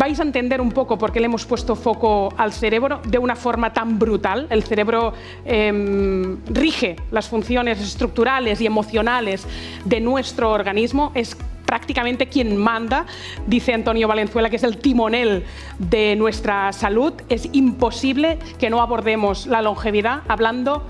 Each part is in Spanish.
vais a entender un poco por qué le hemos puesto foco al cerebro de una forma tan brutal. El cerebro rige las funciones estructurales y emocionales de nuestro organismo, es prácticamente quien manda, dice Antonio Valenzuela, que es el timonel de nuestra salud. Es imposible que no abordemos la longevidad hablando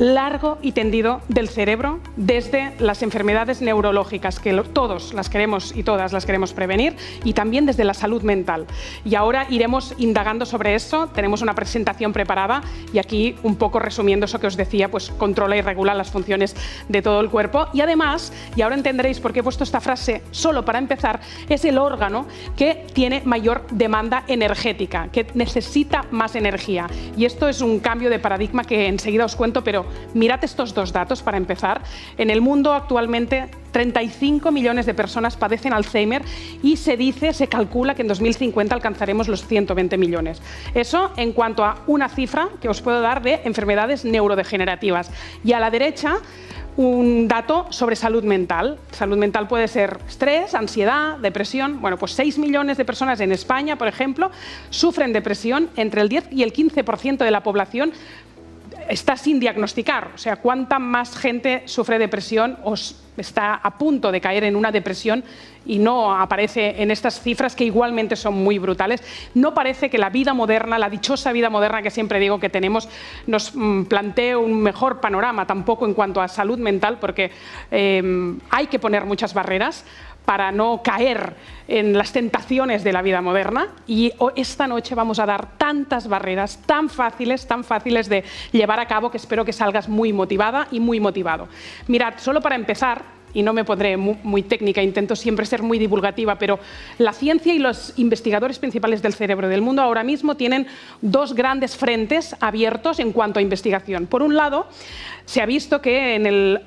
largo y tendido del cerebro, desde las enfermedades neurológicas, que todos las queremos y todas las queremos prevenir, y también desde la salud mental. Y ahora iremos indagando sobre eso. Tenemos una presentación preparada y aquí un poco resumiendo eso que os decía, pues controla y regula las funciones de todo el cuerpo. Y además, y ahora entenderéis por qué he puesto esta frase solo para empezar, es el órgano que tiene mayor demanda energética, que necesita más energía. Y esto es un cambio de paradigma que enseguida os cuento, pero mirad estos dos datos para empezar. En el mundo actualmente 35 millones de personas padecen Alzheimer y se calcula que en 2050 alcanzaremos los 120 millones. Eso en cuanto a una cifra que os puedo dar de enfermedades neurodegenerativas. Y a la derecha, un dato sobre salud mental. Salud mental puede ser estrés, ansiedad, depresión. Bueno, pues 6 millones de personas en España, por ejemplo, sufren depresión. Entre el 10 y el 15% de la población está sin diagnosticar. O sea, cuánta más gente sufre depresión o está a punto de caer en una depresión y no aparece en estas cifras que igualmente son muy brutales. No parece que la vida moderna, la dichosa vida moderna que siempre digo que tenemos, nos plantee un mejor panorama tampoco en cuanto a salud mental, porque hay que poner muchas barreras para no caer en las tentaciones de la vida moderna, y esta noche vamos a dar tantas barreras tan fáciles de llevar a cabo, que espero que salgas muy motivada y muy motivado. Mirad, solo para empezar, y no me pondré muy técnica, intento siempre ser muy divulgativa, pero la ciencia y los investigadores principales del cerebro del mundo ahora mismo tienen dos grandes frentes abiertos en cuanto a investigación. Por un lado, se ha visto que en el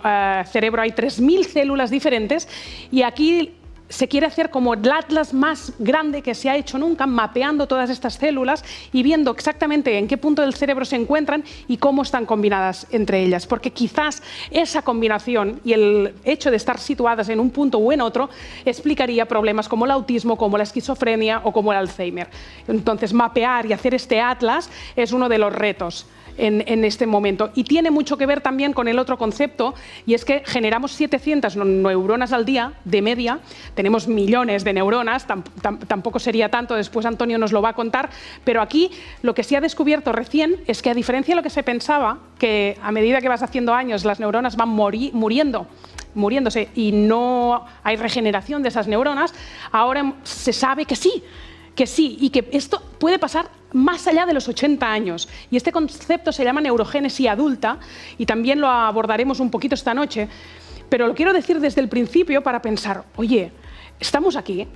cerebro hay 3.000 células diferentes, y aquí se quiere hacer como el atlas más grande que se ha hecho nunca, mapeando todas estas células y viendo exactamente en qué punto del cerebro se encuentran y cómo están combinadas entre ellas. Porque quizás esa combinación y el hecho de estar situadas en un punto o en otro explicaría problemas como el autismo, como la esquizofrenia o como el Alzheimer. Entonces, mapear y hacer este atlas es uno de los retos en este momento. Y tiene mucho que ver también con el otro concepto, y es que generamos 700 neuronas al día, de media. Tenemos millones de neuronas, tampoco sería tanto, después Antonio nos lo va a contar, pero aquí lo que se ha descubierto recién es que, a diferencia de lo que se pensaba, que a medida que vas haciendo años las neuronas van muriéndose y no hay regeneración de esas neuronas, ahora se sabe que sí, y que esto puede pasar más allá de los 80 años. Y este concepto se llama neurogénesis adulta, y también lo abordaremos un poquito esta noche, pero lo quiero decir desde el principio para pensar, oye, estamos aquí,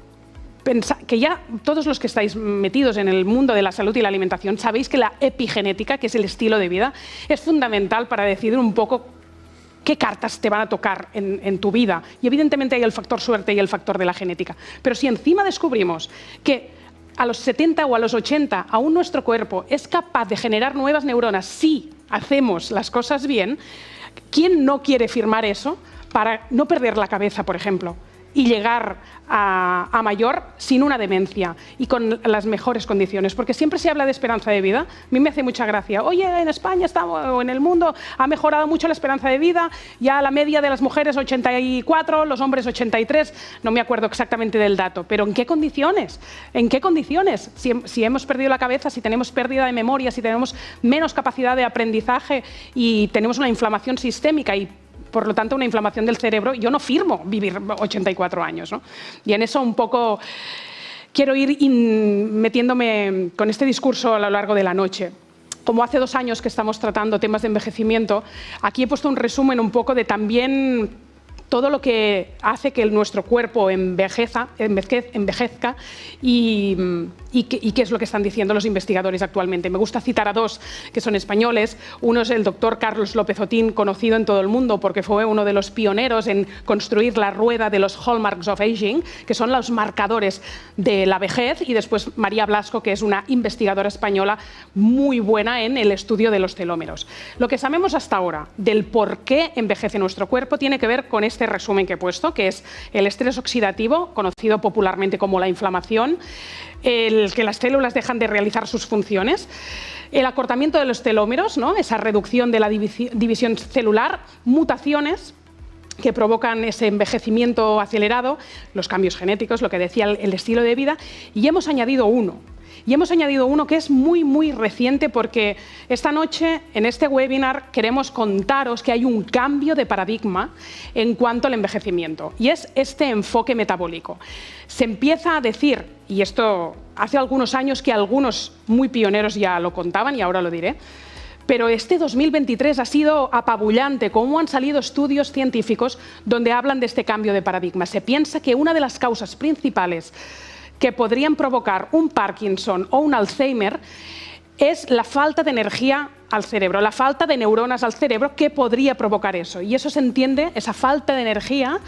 que ya todos los que estáis metidos en el mundo de la salud y la alimentación sabéis que la epigenética, que es el estilo de vida, es fundamental para decidir un poco qué cartas te van a tocar en tu vida. Y evidentemente hay el factor suerte y el factor de la genética. Pero si encima descubrimos que a los 70 o a los 80 aún nuestro cuerpo es capaz de generar nuevas neuronas si hacemos las cosas bien, ¿quién no quiere firmar eso para no perder la cabeza, por ejemplo, y llegar a mayor sin una demencia y con las mejores condiciones? Porque siempre se habla de esperanza de vida. A mí me hace mucha gracia. Oye, en España o en el mundo ha mejorado mucho la esperanza de vida. Ya la media de las mujeres 84, los hombres 83. No me acuerdo exactamente del dato. Pero ¿en qué condiciones? ¿En qué condiciones? Si hemos perdido la cabeza, si tenemos pérdida de memoria, si tenemos menos capacidad de aprendizaje y tenemos una inflamación sistémica y por lo tanto una inflamación del cerebro, yo no firmo vivir 84 años, ¿no? Y en eso un poco quiero ir metiéndome con este discurso a lo largo de la noche. Como hace 2 años que estamos tratando temas de envejecimiento, aquí he puesto un resumen un poco de también todo lo que hace que nuestro cuerpo envejezca y qué es lo que están diciendo los investigadores actualmente. Me gusta citar a 2 que son españoles. Uno es el doctor Carlos López Otín, conocido en todo el mundo porque fue uno de los pioneros en construir la rueda de los hallmarks of aging, que son los marcadores de la vejez, y después María Blasco, que es una investigadora española muy buena en el estudio de los telómeros. Lo que sabemos hasta ahora del por qué envejece nuestro cuerpo tiene que ver con este resumen que he puesto, que es el estrés oxidativo, conocido popularmente como la inflamación, el que las células dejan de realizar sus funciones, el acortamiento de los telómeros, ¿no? Esa reducción de la división celular, mutaciones que provocan ese envejecimiento acelerado, los cambios genéticos, lo que decía el estilo de vida, y hemos añadido uno. Y hemos añadido uno que es muy, muy reciente, porque esta noche, en este webinar, queremos contaros que hay un cambio de paradigma en cuanto al envejecimiento, y es este enfoque metabólico. Se empieza a decir, y esto hace algunos años que algunos muy pioneros ya lo contaban, y ahora lo diré, pero este 2023 ha sido apabullante, cómo han salido estudios científicos donde hablan de este cambio de paradigma. Se piensa que una de las causas principales que podrían provocar un Parkinson o un Alzheimer es la falta de energía al cerebro, la falta de neuronas al cerebro que podría provocar eso. Y eso se entiende, esa falta de energía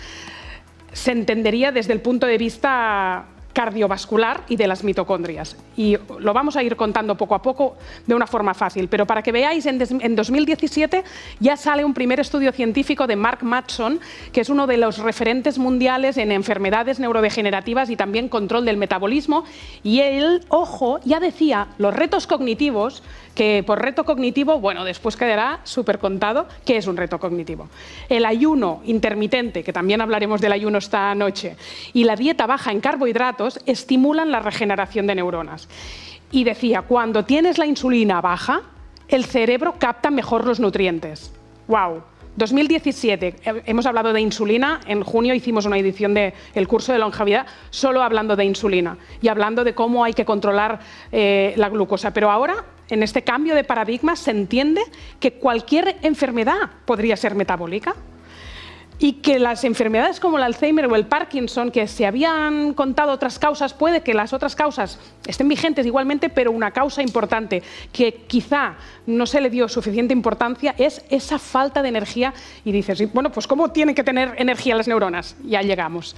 se entendería desde el punto de vista cardiovascular y de las mitocondrias. Y lo vamos a ir contando poco a poco de una forma fácil, pero para que veáis, en 2017 ya sale un primer estudio científico de Mark Mattson, que es uno de los referentes mundiales en enfermedades neurodegenerativas y también control del metabolismo, y él, ojo, ya decía los retos cognitivos, que por reto cognitivo, bueno, después quedará súper contado qué es un reto cognitivo. El ayuno intermitente, que también hablaremos del ayuno esta noche, y la dieta baja en carbohidratos estimulan la regeneración de neuronas. Y decía, cuando tienes la insulina baja, el cerebro capta mejor los nutrientes. ¡Wow! 2017, hemos hablado de insulina, en junio hicimos una edición del curso de longevidad solo hablando de insulina y hablando de cómo hay que controlar la glucosa. Pero ahora, en este cambio de paradigma, se entiende que cualquier enfermedad podría ser metabólica, y que las enfermedades como el Alzheimer o el Parkinson, que se habían contado otras causas, puede que las otras causas estén vigentes igualmente, pero una causa importante que quizá no se le dio suficiente importancia es esa falta de energía. Y dices, bueno, pues ¿cómo tienen que tener energía las neuronas? Ya llegaremos.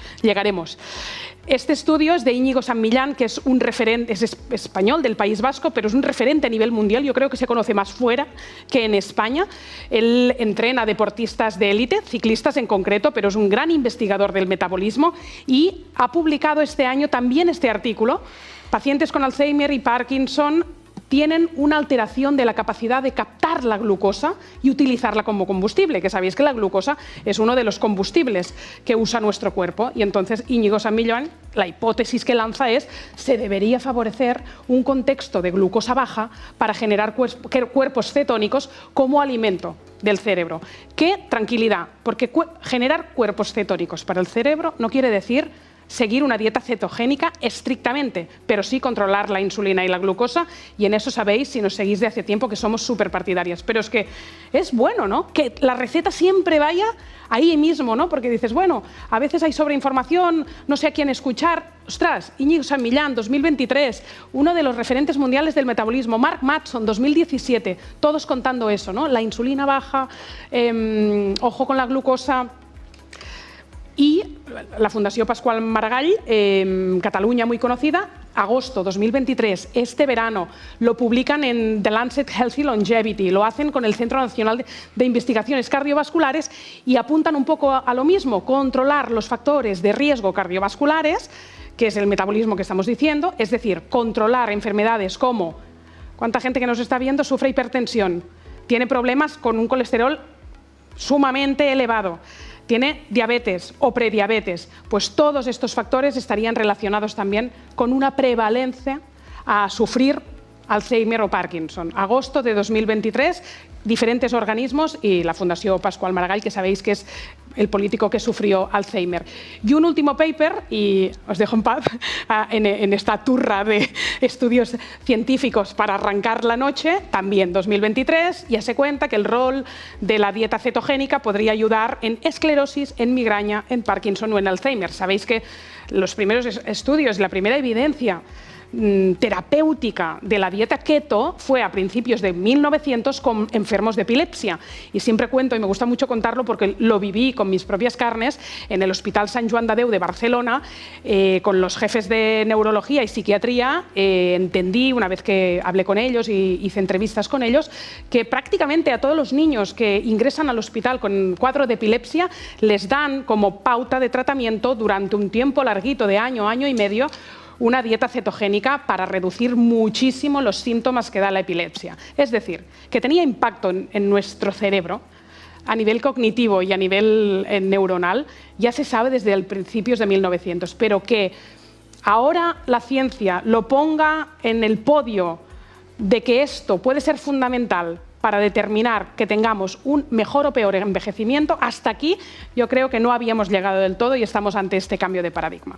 Este estudio es de Íñigo San Millán, que es un referente, es español del País Vasco, pero es un referente a nivel mundial. Yo creo que se conoce más fuera que en España. Él entrena deportistas de élite, ciclistas en concreto, pero es un gran investigador del metabolismo y ha publicado este año también este artículo. Pacientes con Alzheimer y Parkinson tienen una alteración de la capacidad de captar la glucosa y utilizarla como combustible, que sabéis que la glucosa es uno de los combustibles que usa nuestro cuerpo. Y entonces Íñigo San Millán, la hipótesis que lanza es, se debería favorecer un contexto de glucosa baja para generar cuerpos cetónicos como alimento del cerebro. ¡Qué tranquilidad! Porque generar cuerpos cetónicos para el cerebro no quiere decir seguir una dieta cetogénica estrictamente, pero sí controlar la insulina y la glucosa, y en eso sabéis, si nos seguís de hace tiempo, que somos súper partidarias. Pero es que es bueno, ¿no?, que la receta siempre vaya ahí mismo, ¿no? Porque dices, bueno, a veces hay sobreinformación, no sé a quién escuchar. Ostras, Íñigo San Millán, 2023, uno de los referentes mundiales del metabolismo, Mark Mattson, 2017, todos contando eso, ¿no? La insulina baja, ojo con la glucosa. Y la Fundació Pasqual Maragall, Cataluña, muy conocida, agosto 2023, este verano, lo publican en The Lancet Healthy Longevity, lo hacen con el Centro Nacional de Investigaciones Cardiovasculares y apuntan un poco a lo mismo, controlar los factores de riesgo cardiovasculares, que es el metabolismo que estamos diciendo, es decir, controlar enfermedades como, ¿cuánta gente que nos está viendo sufre hipertensión? Tiene problemas con un colesterol sumamente elevado, tiene diabetes o prediabetes, pues todos estos factores estarían relacionados también con una prevalencia a sufrir Alzheimer o Parkinson. Agosto de 2023, diferentes organismos y la Fundació Pasqual Maragall, que sabéis que es el político que sufrió Alzheimer. Y un último paper, y os dejo en paz en esta turra de estudios científicos para arrancar la noche, también 2023, ya se cuenta que el rol de la dieta cetogénica podría ayudar en esclerosis, en migraña, en Parkinson o en Alzheimer. Sabéis que los primeros estudios, la primera evidencia terapéutica de la dieta keto fue a principios de 1900 con enfermos de epilepsia. Y siempre cuento, y me gusta mucho contarlo porque lo viví con mis propias carnes, en el Hospital Sant Joan de Déu de Barcelona, con los jefes de neurología y psiquiatría, entendí, una vez que hablé con ellos y hice entrevistas con ellos, que prácticamente a todos los niños que ingresan al hospital con cuadro de epilepsia les dan como pauta de tratamiento durante un tiempo larguito de año, año y medio, una dieta cetogénica para reducir muchísimo los síntomas que da la epilepsia. Es decir, que tenía impacto en nuestro cerebro a nivel cognitivo y a nivel neuronal, ya se sabe desde principios de 1900, pero que ahora la ciencia lo ponga en el podio de que esto puede ser fundamental para determinar que tengamos un mejor o peor envejecimiento, hasta aquí yo creo que no habíamos llegado del todo y estamos ante este cambio de paradigma.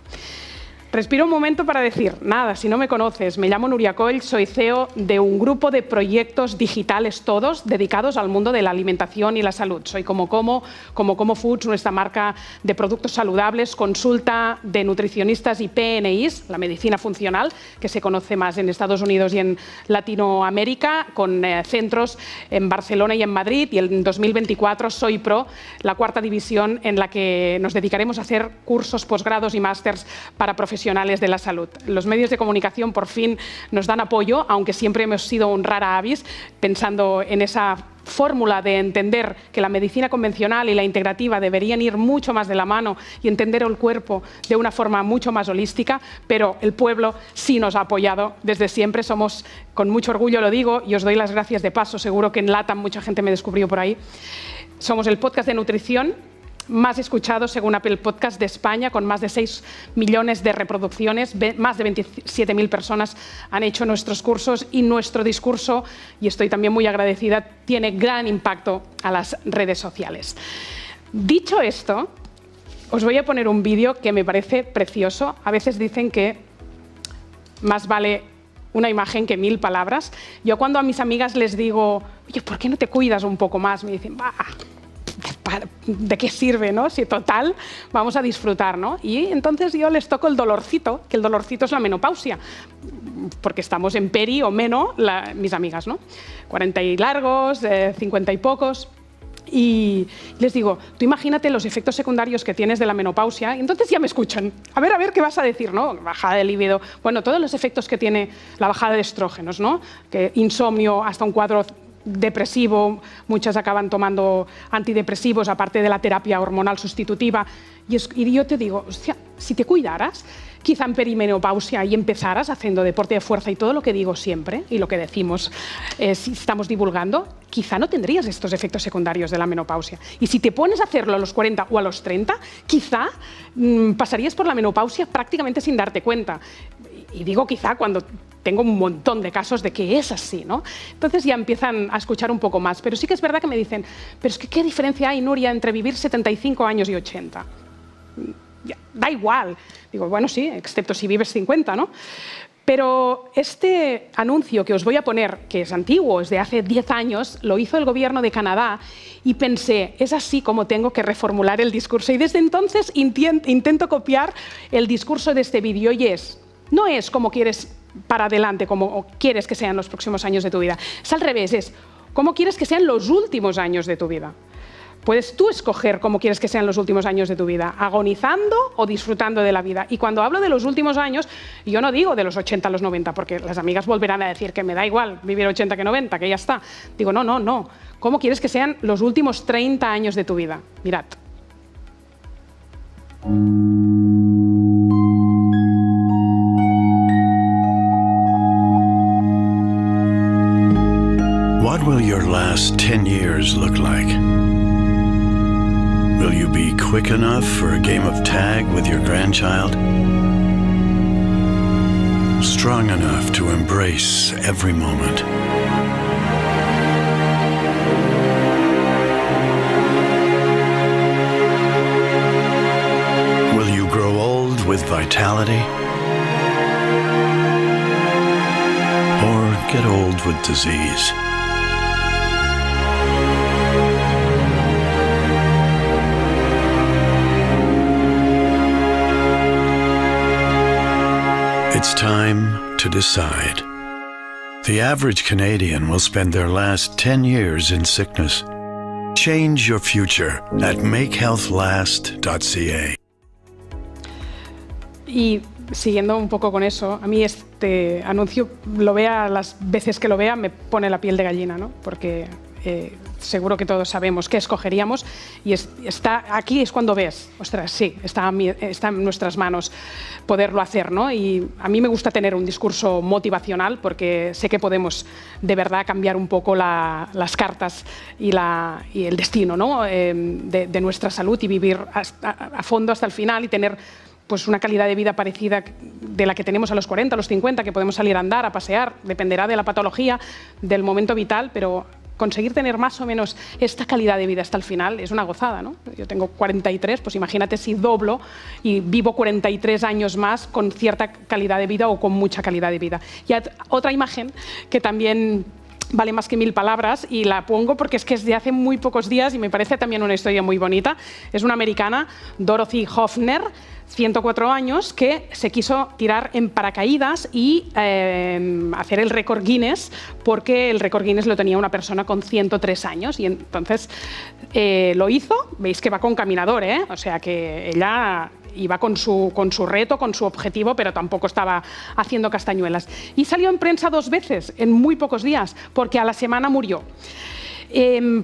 Respiro un momento para decir, nada, si no me conoces, me llamo Núria Coll, soy CEO de un grupo de proyectos digitales todos dedicados al mundo de la alimentación y la salud. Soy Como Foods, nuestra marca de productos saludables, consulta de nutricionistas y PNIs, la medicina funcional, que se conoce más en Estados Unidos y en Latinoamérica, con centros en Barcelona y en Madrid, y en 2024 Soy Pro, la cuarta división en la que nos dedicaremos a hacer cursos, posgrados y másters para profesionales de la salud. Los medios de comunicación por fin nos dan apoyo, aunque siempre hemos sido un rara avis, pensando en esa fórmula de entender que la medicina convencional y la integrativa deberían ir mucho más de la mano y entender el cuerpo de una forma mucho más holística, pero el pueblo sí nos ha apoyado desde siempre. Somos, con mucho orgullo lo digo, y os doy las gracias de paso, seguro que en LATAM mucha gente me descubrió por ahí, somos el podcast de nutrición más escuchado según Apple Podcast de España, con más de 6 millones de reproducciones, más de 27.000 personas han hecho nuestros cursos y nuestro discurso, y estoy también muy agradecida, tiene gran impacto a las redes sociales. Dicho esto, os voy a poner un vídeo que me parece precioso. A veces dicen que más vale una imagen que 1000 palabras. Yo cuando a mis amigas les digo, oye, ¿por qué no te cuidas un poco más? Me dicen, bah, ¿de qué sirve, no? Si total, vamos a disfrutar, ¿no? Y entonces yo les toco el dolorcito, que el dolorcito es la menopausia, porque estamos en peri o meno, mis amigas, ¿no? 40 y largos, 50 y pocos. Y les digo, tú imagínate los efectos secundarios que tienes de la menopausia, y entonces ya me escuchan. A ver qué vas a decir, ¿no? Bajada de libido, bueno, todos los efectos que tiene la bajada de estrógenos, ¿no? Que insomnio, hasta un cuadro depresivo, muchas acaban tomando antidepresivos, aparte de la terapia hormonal sustitutiva. Y yo te digo, hostia, si te cuidaras, quizá en perimenopausia, y empezaras haciendo deporte de fuerza y todo lo que digo siempre, y lo que decimos, si estamos divulgando, quizá no tendrías estos efectos secundarios de la menopausia. Y si te pones a hacerlo a los 40 o a los 30, quizá pasarías por la menopausia prácticamente sin darte cuenta. Y digo quizá cuando tengo un montón de casos de que es así, ¿no? Entonces ya empiezan a escuchar un poco más. Pero sí que es verdad que me dicen, pero es que ¿qué diferencia hay, Núria, entre vivir 75 años y 80? Ya, da igual. Digo, bueno, sí, excepto si vives 50, ¿no? Pero este anuncio que os voy a poner, que es antiguo, es de hace 10 años, lo hizo el gobierno de Canadá, y pensé, es así como tengo que reformular el discurso. Y desde entonces intento copiar el discurso de este vídeo, y no es como quieres para adelante, como quieres que sean los próximos años de tu vida. Es al revés, es cómo quieres que sean los últimos años de tu vida. Puedes tú escoger cómo quieres que sean los últimos años de tu vida, agonizando o disfrutando de la vida. Y cuando hablo de los últimos años, yo no digo de los 80 a los 90, porque las amigas volverán a decir que me da igual vivir 80 que 90, que ya está. Digo, no. ¿Cómo quieres que sean los últimos 30 años de tu vida? Mirad. What will your last 10 years look like? Will you be quick enough for a game of tag with your grandchild? Strong enough to embrace every moment? Will you grow old with vitality? Or get old with disease? It's time to decide. The average Canadian will spend their last 10 years in sickness. Change your future at makehealthlast.ca. Y siguiendo un poco con eso, a mí este anuncio, lo vea las veces que lo vea, me pone la piel de gallina, ¿no? Porque seguro que todos sabemos qué escogeríamos, y aquí es cuando ves, ostras, sí, está en nuestras manos poderlo hacer, ¿no? Y a mí me gusta tener un discurso motivacional porque sé que podemos de verdad cambiar un poco las cartas y el destino, ¿no? de nuestra salud, y vivir a fondo hasta el final y tener pues una calidad de vida parecida de la que tenemos a los 40, a los 50, que podemos salir a andar, a pasear, dependerá de la patología, del momento vital, pero conseguir tener más o menos esta calidad de vida hasta el final es una gozada, ¿no? Yo tengo 43, pues imagínate si doblo y vivo 43 años más con cierta calidad de vida o con mucha calidad de vida. Y otra imagen que también vale más que 1000 palabras, y la pongo porque es que es de hace muy pocos días y me parece también una historia muy bonita. Es una americana, Dorothy Hoffner, 104 años, que se quiso tirar en paracaídas y hacer el récord Guinness, porque el récord Guinness lo tenía una persona con 103 años, y entonces lo hizo. Veis que va con caminador, ¿eh? O sea que ella iba con su reto, con su objetivo, pero tampoco estaba haciendo castañuelas. Y salió en prensa 2 veces en muy pocos días, porque a la semana murió.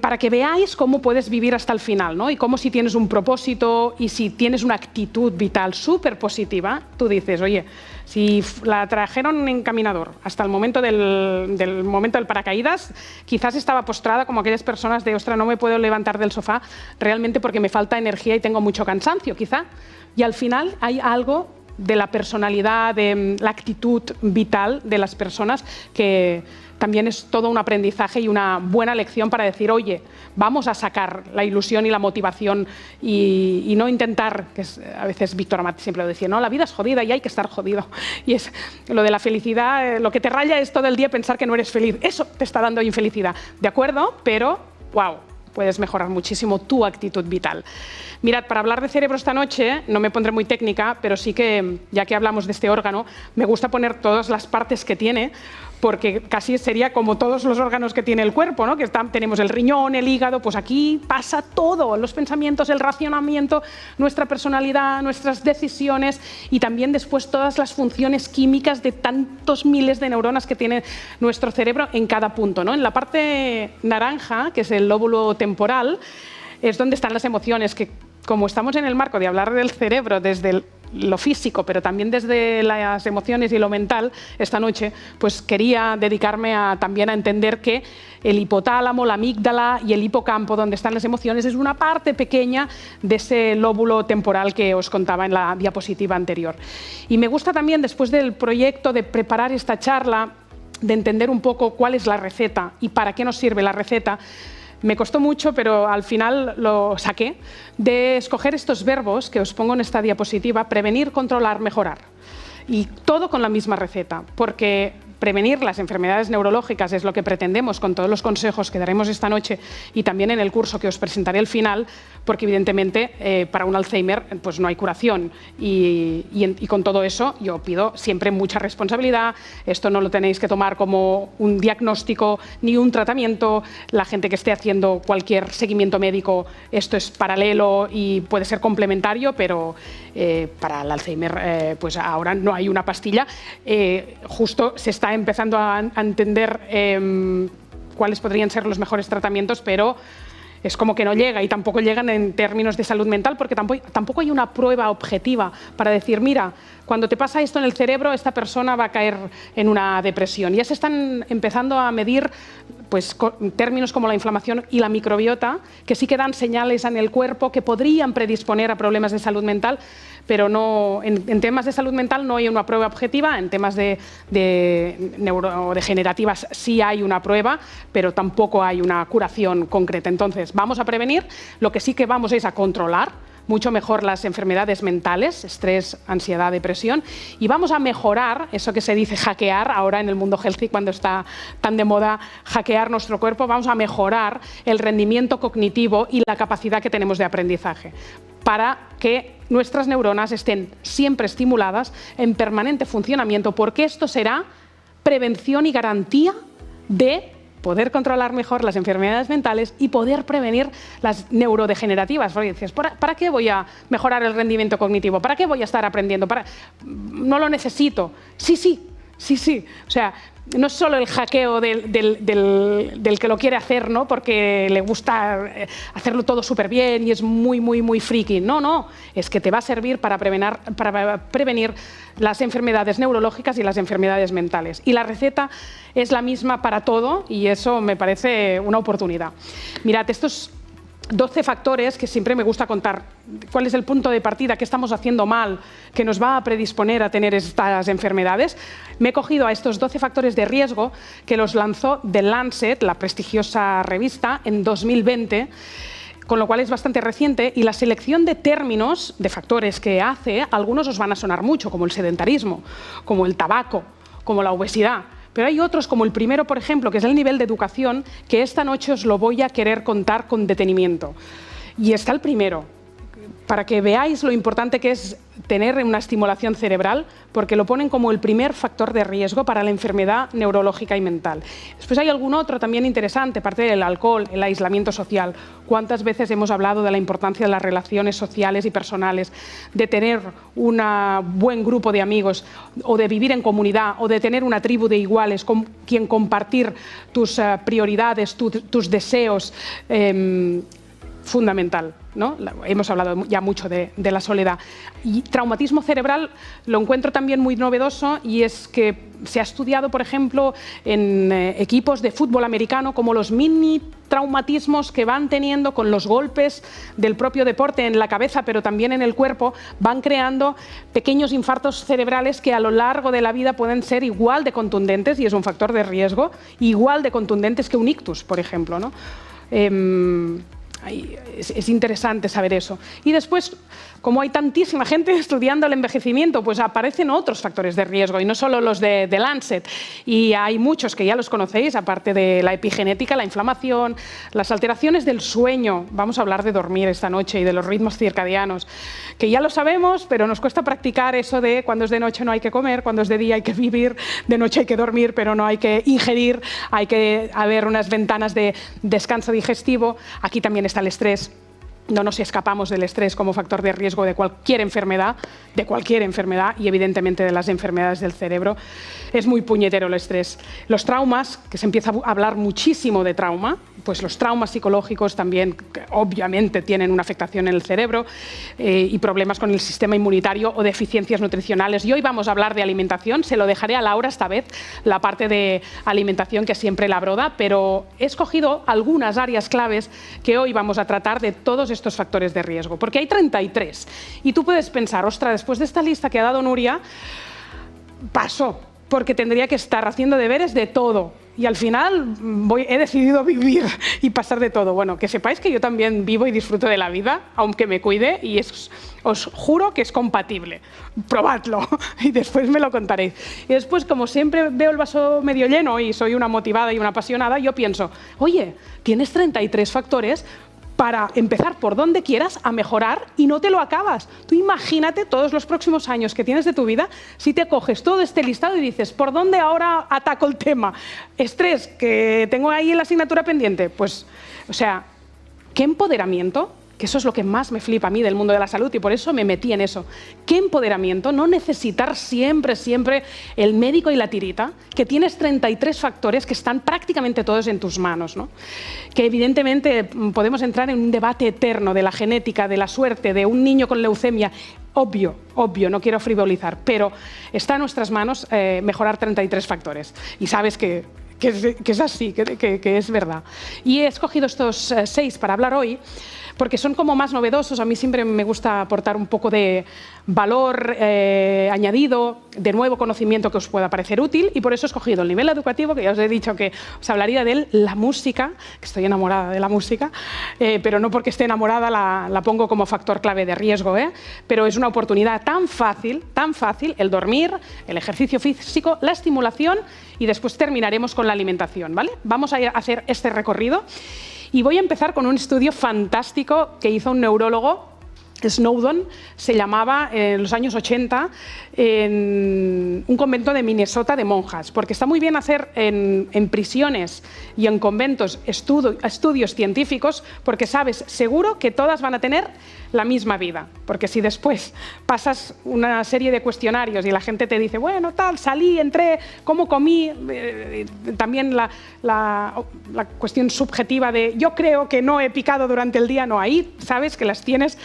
Para que veáis cómo puedes vivir hasta el final, ¿no? Y cómo, si tienes un propósito y si tienes una actitud vital súper positiva, tú dices, oye, si la trajeron en caminador hasta el momento del momento del paracaídas, quizás estaba postrada como aquellas personas de, ostras, no me puedo levantar del sofá realmente porque me falta energía y tengo mucho cansancio, quizá. Y al final hay algo de la personalidad, de la actitud vital de las personas que también es todo un aprendizaje y una buena lección para decir, oye, vamos a sacar la ilusión y la motivación y no intentar, que a veces Víctor Amat siempre lo decía, no, la vida es jodida y hay que estar jodido. Y es lo de la felicidad, lo que te raya es todo el día pensar que no eres feliz. Eso te está dando infelicidad, ¿de acuerdo? Pero, wow, puedes mejorar muchísimo tu actitud vital. Mirad, para hablar de cerebro esta noche, no me pondré muy técnica, pero sí que, ya que hablamos de este órgano, me gusta poner todas las partes que tiene, porque casi sería como todos los órganos que tiene el cuerpo, ¿no? Que tenemos el riñón, el hígado, pues aquí pasa todo, los pensamientos, el racionamiento, nuestra personalidad, nuestras decisiones, y también después todas las funciones químicas de tantos miles de neuronas que tiene nuestro cerebro en cada punto, ¿no? En la parte naranja, que es el lóbulo temporal, es donde están las emociones, que como estamos en el marco de hablar del cerebro desde lo físico, pero también desde las emociones y lo mental, esta noche pues quería dedicarme también a entender que el hipotálamo, la amígdala y el hipocampo, donde están las emociones, es una parte pequeña de ese lóbulo temporal que os contaba en la diapositiva anterior. Y me gusta también, después del proyecto de preparar esta charla, de entender un poco cuál es la receta y para qué nos sirve la receta. Me costó mucho, pero al final lo saqué, de escoger estos verbos que os pongo en esta diapositiva: prevenir, controlar, mejorar. Y todo con la misma receta, porque prevenir las enfermedades neurológicas es lo que pretendemos con todos los consejos que daremos esta noche y también en el curso que os presentaré al final, porque evidentemente para un Alzheimer pues no hay curación, y con todo eso yo pido siempre mucha responsabilidad. Esto no lo tenéis que tomar como un diagnóstico ni un tratamiento. La gente que esté haciendo cualquier seguimiento médico, esto es paralelo y puede ser complementario, pero para el Alzheimer pues ahora no hay una pastilla. Justo se está empezando a entender cuáles podrían ser los mejores tratamientos, pero es como que no llega, y tampoco llegan en términos de salud mental, porque tampoco hay una prueba objetiva para decir, mira, cuando te pasa esto en el cerebro, esta persona va a caer en una depresión. Ya se están empezando a medir pues, términos como la inflamación y la microbiota, que sí que dan señales en el cuerpo que podrían predisponer a problemas de salud mental, pero no, en temas de salud mental no hay una prueba objetiva. En temas de neurodegenerativas sí hay una prueba, pero tampoco hay una curación concreta. Entonces, vamos a prevenir, lo que sí que vamos es a controlar mucho mejor las enfermedades mentales, estrés, ansiedad, depresión, y vamos a mejorar eso que se dice hackear ahora en el mundo healthy, cuando está tan de moda hackear nuestro cuerpo. Vamos a mejorar el rendimiento cognitivo y la capacidad que tenemos de aprendizaje, para que nuestras neuronas estén siempre estimuladas, en permanente funcionamiento, porque esto será prevención y garantía de poder controlar mejor las enfermedades mentales y poder prevenir las neurodegenerativas. Porque dices, ¿para qué voy a mejorar el rendimiento cognitivo? ¿Para qué voy a estar aprendiendo? No lo necesito. Sí, Sí, sí. O sea, no es solo el hackeo del que lo quiere hacer, ¿no? Porque le gusta hacerlo todo súper bien y es muy friki. No, no. Es que te va a servir para prevenir las enfermedades neurológicas y las enfermedades mentales. Y la receta es la misma para todo y eso me parece una oportunidad. Mirad, estos 12 factores que siempre me gusta contar. ¿Cuál es el punto de partida? ¿Qué estamos haciendo mal que nos va a predisponer a tener estas enfermedades? Me he cogido a estos 12 factores de riesgo que los lanzó The Lancet, la prestigiosa revista, en 2020, con lo cual es bastante reciente, y la selección de términos, de factores que hace, algunos os van a sonar mucho, como el sedentarismo, como el tabaco, como la obesidad. Pero hay otros, como el primero, por ejemplo, que es el nivel de educación, que esta noche os lo voy a querer contar con detenimiento. Y está el primero, para que veáis lo importante que es tener una estimulación cerebral, porque lo ponen como el primer factor de riesgo para la enfermedad neurológica y mental. Después hay algún otro también interesante, aparte del alcohol, el aislamiento social. ¿Cuántas veces hemos hablado de la importancia de las relaciones sociales y personales, de tener un buen grupo de amigos, o de vivir en comunidad, o de tener una tribu de iguales con quien compartir tus prioridades, tus deseos? Fundamental, ¿no? Hemos hablado ya mucho de la soledad. Y traumatismo cerebral lo encuentro también muy novedoso, y es que se ha estudiado, por ejemplo, en equipos de fútbol americano, como los mini traumatismos que van teniendo con los golpes del propio deporte en la cabeza, pero también en el cuerpo, van creando pequeños infartos cerebrales que a lo largo de la vida pueden ser igual de contundentes, y es un factor de riesgo, igual de contundentes que un ictus, por ejemplo, ¿no? Es interesante saber eso. Y después, como hay tantísima gente estudiando el envejecimiento, pues aparecen otros factores de riesgo, y no solo los de Lancet. Y hay muchos que ya los conocéis, aparte de la epigenética, la inflamación, las alteraciones del sueño. Vamos a hablar de dormir esta noche y de los ritmos circadianos, que ya lo sabemos, pero nos cuesta practicar eso de cuando es de noche no hay que comer, cuando es de día hay que vivir, de noche hay que dormir, pero no hay que ingerir, hay que haber unas ventanas de descanso digestivo. Aquí también está el estrés. No nos escapamos del estrés como factor de riesgo de cualquier enfermedad, y evidentemente de las enfermedades del cerebro. Es muy puñetero el estrés. Los traumas, que se empieza a hablar muchísimo de trauma, pues los traumas psicológicos también obviamente tienen una afectación en el cerebro, y problemas con el sistema inmunitario o deficiencias nutricionales. Y hoy vamos a hablar de alimentación. Se lo dejaré a Laura esta vez, la parte de alimentación, que siempre la broda, pero he escogido algunas áreas claves que hoy vamos a tratar de todos estos factores de riesgo, porque hay 33. Y tú puedes pensar, ostras, después de esta lista que ha dado Nuria, paso, porque tendría que estar haciendo deberes de todo. Y al final he decidido vivir y pasar de todo. Bueno, que sepáis que yo también vivo y disfruto de la vida, aunque me cuide, y os juro que es compatible. Probadlo y después me lo contaréis. Y después, como siempre veo el vaso medio lleno y soy una motivada y una apasionada, yo pienso, oye, tienes 33 factores para empezar por donde quieras a mejorar, y no te lo acabas. Tú imagínate todos los próximos años que tienes de tu vida si te coges todo este listado y dices, ¿por dónde ahora ataco el tema? Estrés, que tengo ahí en la asignatura pendiente. Pues, o sea, ¿qué empoderamiento? Que eso es lo que más me flipa a mí del mundo de la salud, y por eso me metí en eso. ¿Qué empoderamiento? No necesitar siempre el médico y la tirita, que tienes 33 factores que están prácticamente todos en tus manos, ¿no? Que evidentemente podemos entrar en un debate eterno de la genética, de la suerte, de un niño con leucemia. Obvio, no quiero frivolizar, pero está en nuestras manos mejorar 33 factores. Y sabes que es así, que es verdad. Y he escogido estos 6 para hablar hoy, porque son como más novedosos. A mí siempre me gusta aportar un poco de valor añadido, de nuevo conocimiento que os pueda parecer útil, y por eso he escogido el nivel educativo, que ya os he dicho que os hablaría de él, la música, que estoy enamorada de la música, pero no porque esté enamorada la pongo como factor clave de riesgo, pero es una oportunidad tan fácil, el dormir, el ejercicio físico, la estimulación, y después terminaremos con la alimentación, ¿vale? Vamos a hacer este recorrido. Y voy a empezar con un estudio fantástico que hizo un neurólogo Snowdon se llamaba en los años 80 en un convento de Minnesota de monjas, porque está muy bien hacer en prisiones y en conventos estudios científicos, porque sabes seguro que todas van a tener la misma vida, porque si después pasas una serie de cuestionarios y la gente te dice, bueno, tal, salí, entré, cómo comí, también la cuestión subjetiva de yo creo que no he picado durante el día, no, ahí sabes que las tienes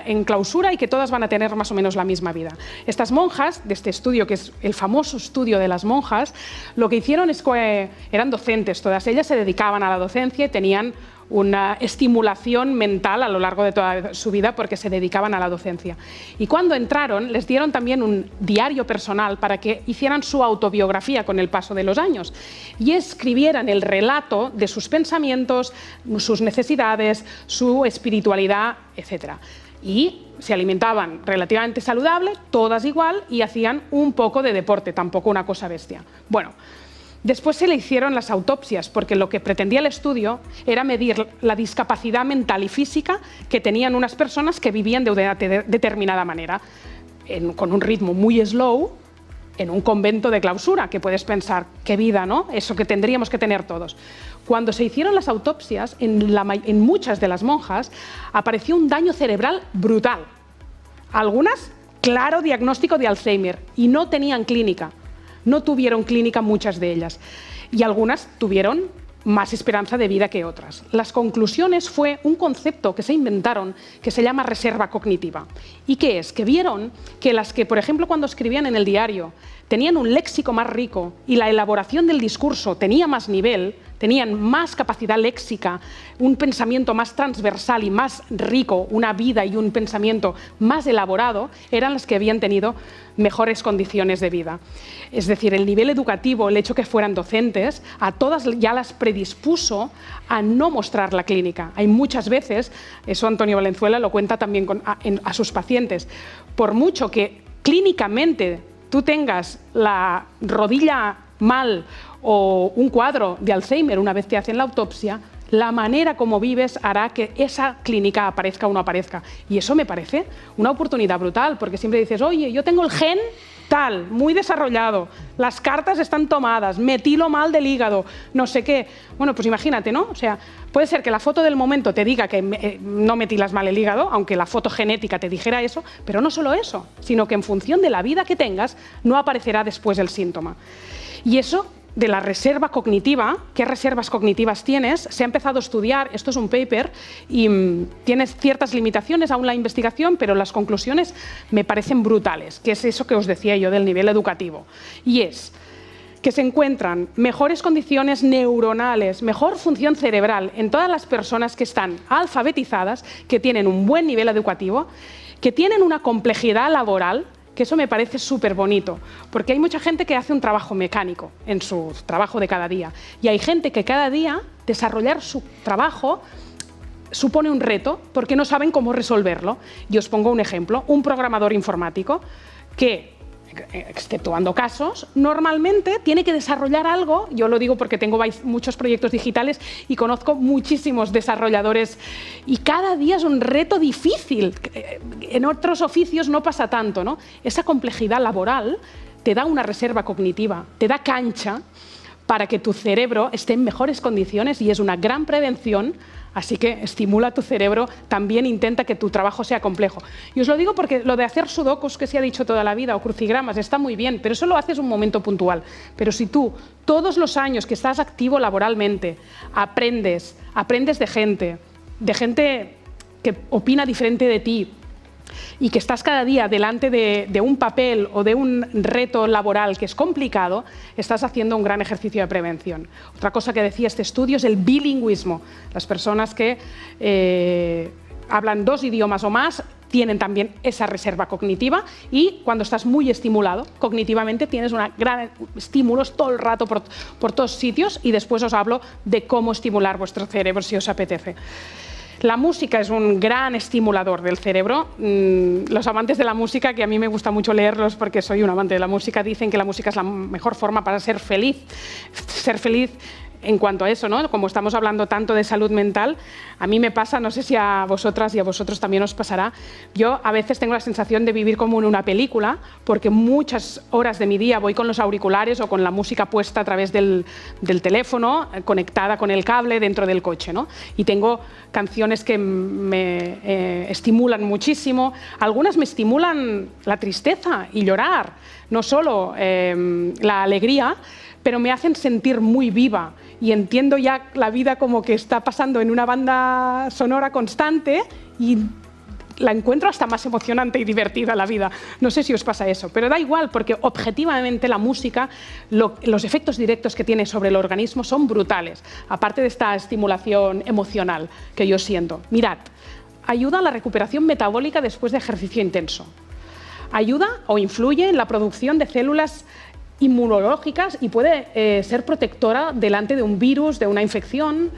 en clausura y que todas van a tener más o menos la misma vida. Estas monjas, de este estudio, que es el famoso estudio de las monjas, lo que hicieron es que eran docentes, todas ellas se dedicaban a la docencia y tenían una estimulación mental a lo largo de toda su vida porque se dedicaban a la docencia. Y cuando entraron, les dieron también un diario personal para que hicieran su autobiografía con el paso de los años y escribieran el relato de sus pensamientos, sus necesidades, su espiritualidad, etc. Y se alimentaban relativamente saludable, todas igual, y hacían un poco de deporte, tampoco una cosa bestia. Bueno, después se le hicieron las autopsias, porque lo que pretendía el estudio era medir la discapacidad mental y física que tenían unas personas que vivían de una determinada manera, con un ritmo muy slow, en un convento de clausura, que puedes pensar, qué vida, ¿no? Eso que tendríamos que tener todos. Cuando se hicieron las autopsias, en muchas de las monjas apareció un daño cerebral brutal. Algunas, claro diagnóstico de Alzheimer, y no tenían clínica. No tuvieron clínica muchas de ellas y algunas tuvieron más esperanza de vida que otras. Las conclusiones fue un concepto que se inventaron que se llama reserva cognitiva. ¿Y qué es? Que vieron que las que, por ejemplo, cuando escribían en el diario, tenían un léxico más rico y la elaboración del discurso tenía más nivel, tenían más capacidad léxica, un pensamiento más transversal y más rico, una vida y un pensamiento más elaborado, eran las que habían tenido mejores condiciones de vida. Es decir, el nivel educativo, el hecho que fueran docentes, a todas ya las predispuso a no mostrar la clínica. Hay muchas veces, eso Antonio Valenzuela lo cuenta también a sus pacientes, por mucho que clínicamente tú tengas la rodilla mal o un cuadro de Alzheimer una vez te hacen la autopsia, la manera como vives hará que esa clínica aparezca o no aparezca. Y eso me parece una oportunidad brutal, porque siempre dices, oye, yo tengo el gen tal, muy desarrollado, las cartas están tomadas, metí lo mal del hígado, no sé qué. Bueno, pues imagínate, ¿no? O sea, puede ser que la foto del momento te diga que no metilas mal el hígado, aunque la foto genética te dijera eso, pero no solo eso, sino que en función de la vida que tengas, no aparecerá después el síntoma. Y eso de la reserva cognitiva, qué reservas cognitivas tienes, se ha empezado a estudiar, esto es un paper y tiene ciertas limitaciones aún la investigación, pero las conclusiones me parecen brutales, que es eso que os decía yo del nivel educativo. Y es que se encuentran mejores condiciones neuronales, mejor función cerebral en todas las personas que están alfabetizadas, que tienen un buen nivel educativo, que tienen una complejidad laboral, que eso me parece súper bonito, porque hay mucha gente que hace un trabajo mecánico en su trabajo de cada día, y hay gente que cada día desarrollar su trabajo supone un reto, porque no saben cómo resolverlo. Y os pongo un ejemplo, un programador informático que, exceptuando casos, normalmente tiene que desarrollar algo, yo lo digo porque tengo muchos proyectos digitales y conozco muchísimos desarrolladores, y cada día es un reto difícil. En otros oficios no pasa tanto, ¿no? Esa complejidad laboral te da una reserva cognitiva, te da cancha para que tu cerebro esté en mejores condiciones y es una gran prevención. Así que estimula tu cerebro, también intenta que tu trabajo sea complejo. Y os lo digo porque lo de hacer sudokus, que se ha dicho toda la vida, o crucigramas, está muy bien, pero eso lo haces un momento puntual. Pero si tú, todos los años que estás activo laboralmente, aprendes de gente que opina diferente de ti, y que estás cada día delante de un papel o de un reto laboral que es complicado, estás haciendo un gran ejercicio de prevención. Otra cosa que decía este estudio es el bilingüismo. Las personas que hablan 2 idiomas o más tienen también esa reserva cognitiva, y cuando estás muy estimulado cognitivamente tienes una gran estímulos todo el rato por todos sitios, y después os hablo de cómo estimular vuestro cerebro si os apetece. La música es un gran estimulador del cerebro. Los amantes de la música, que a mí me gusta mucho leerlos porque soy un amante de la música, dicen que la música es la mejor forma para ser feliz. Ser feliz en cuanto a eso, ¿no? Como estamos hablando tanto de salud mental, a mí me pasa, no sé si a vosotras y a vosotros también os pasará, yo a veces tengo la sensación de vivir como en una película, porque muchas horas de mi día voy con los auriculares o con la música puesta a través del teléfono, conectada con el cable dentro del coche, ¿no? Y tengo canciones que me estimulan muchísimo, algunas me estimulan la tristeza y llorar, no solo la alegría, pero me hacen sentir muy viva y entiendo ya la vida como que está pasando en una banda sonora constante y la encuentro hasta más emocionante y divertida la vida. No sé si os pasa eso, pero da igual porque objetivamente la música, los efectos directos que tiene sobre el organismo son brutales, aparte de esta estimulación emocional que yo siento. Mirad, ayuda a la recuperación metabólica después de ejercicio intenso. Ayuda o influye en la producción de células inmunológicas y puede ser protectora delante de un virus, de una infección,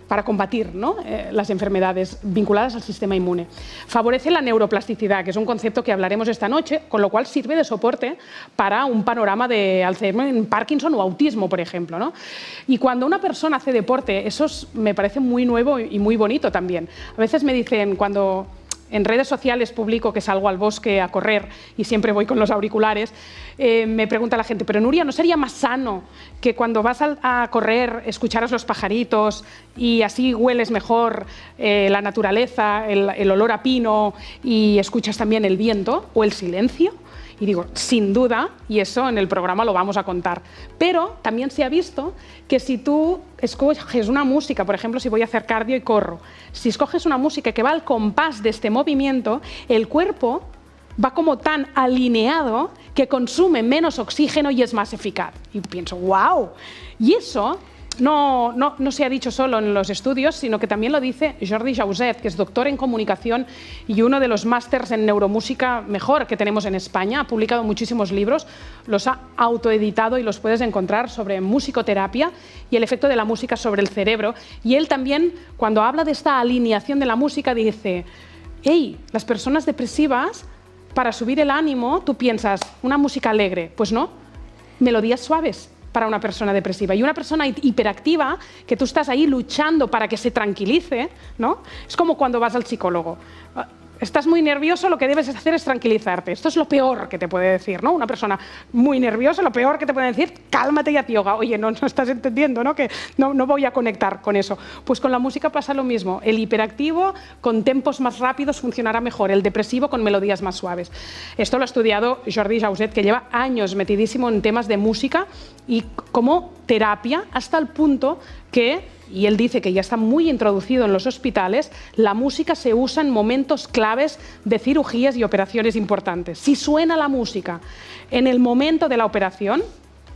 para combatir, ¿no? Las enfermedades vinculadas al sistema inmune. Favorece la neuroplasticidad, que es un concepto que hablaremos esta noche, con lo cual sirve de soporte para un panorama de Alzheimer, Parkinson o autismo, por ejemplo, ¿no? Y cuando una persona hace deporte, eso me parece muy nuevo y muy bonito también. A veces me dicen, cuando en redes sociales publico que salgo al bosque a correr y siempre voy con los auriculares, me pregunta la gente, pero Nuria, ¿no sería más sano que cuando vas a correr escucharas los pajaritos y así hueles mejor la naturaleza, el olor a pino y escuchas también el viento o el silencio? Y digo, sin duda, y eso en el programa lo vamos a contar. Pero también se ha visto que si tú escoges una música, por ejemplo, si voy a hacer cardio y corro, si escoges una música que va al compás de este movimiento, el cuerpo va como tan alineado que consume menos oxígeno y es más eficaz. Y pienso, ¡wow! Y eso no se ha dicho solo en los estudios, sino que también lo dice Jordi Jauset, que es doctor en comunicación y uno de los másters en neuromúsica mejor que tenemos en España. Ha publicado muchísimos libros, los ha autoeditado y los puedes encontrar sobre musicoterapia y el efecto de la música sobre el cerebro. Y él también, cuando habla de esta alineación de la música, dice, hey, las personas depresivas, para subir el ánimo, tú piensas, una música alegre. Pues no, melodías suaves para una persona depresiva. Y una persona hiperactiva, que tú estás ahí luchando para que se tranquilice, ¿no? Es como cuando vas al psicólogo. Estás muy nervioso, lo que debes hacer es tranquilizarte. Esto es lo peor que te puede decir, ¿no? Una persona muy nerviosa, lo peor que te puede decir, cálmate y haz yoga. Oye, no estás entendiendo, ¿no? Que no voy a conectar con eso. Pues con la música pasa lo mismo. El hiperactivo con tempos más rápidos funcionará mejor, el depresivo con melodías más suaves. Esto lo ha estudiado Jordi Jauset, que lleva años metidísimo en temas de música y como terapia, hasta el punto que, y él dice que ya está muy introducido en los hospitales, la música se usa en momentos claves de cirugías y operaciones importantes. Si suena la música en el momento de la operación,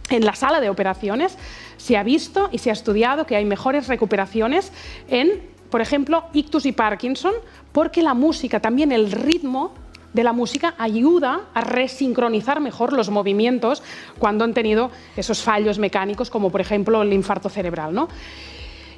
en la sala de operaciones, se ha visto y se ha estudiado que hay mejores recuperaciones en, por ejemplo, ictus y Parkinson, porque la música, también el ritmo de la música ayuda a resincronizar mejor los movimientos cuando han tenido esos fallos mecánicos, como por ejemplo el infarto cerebral, ¿no?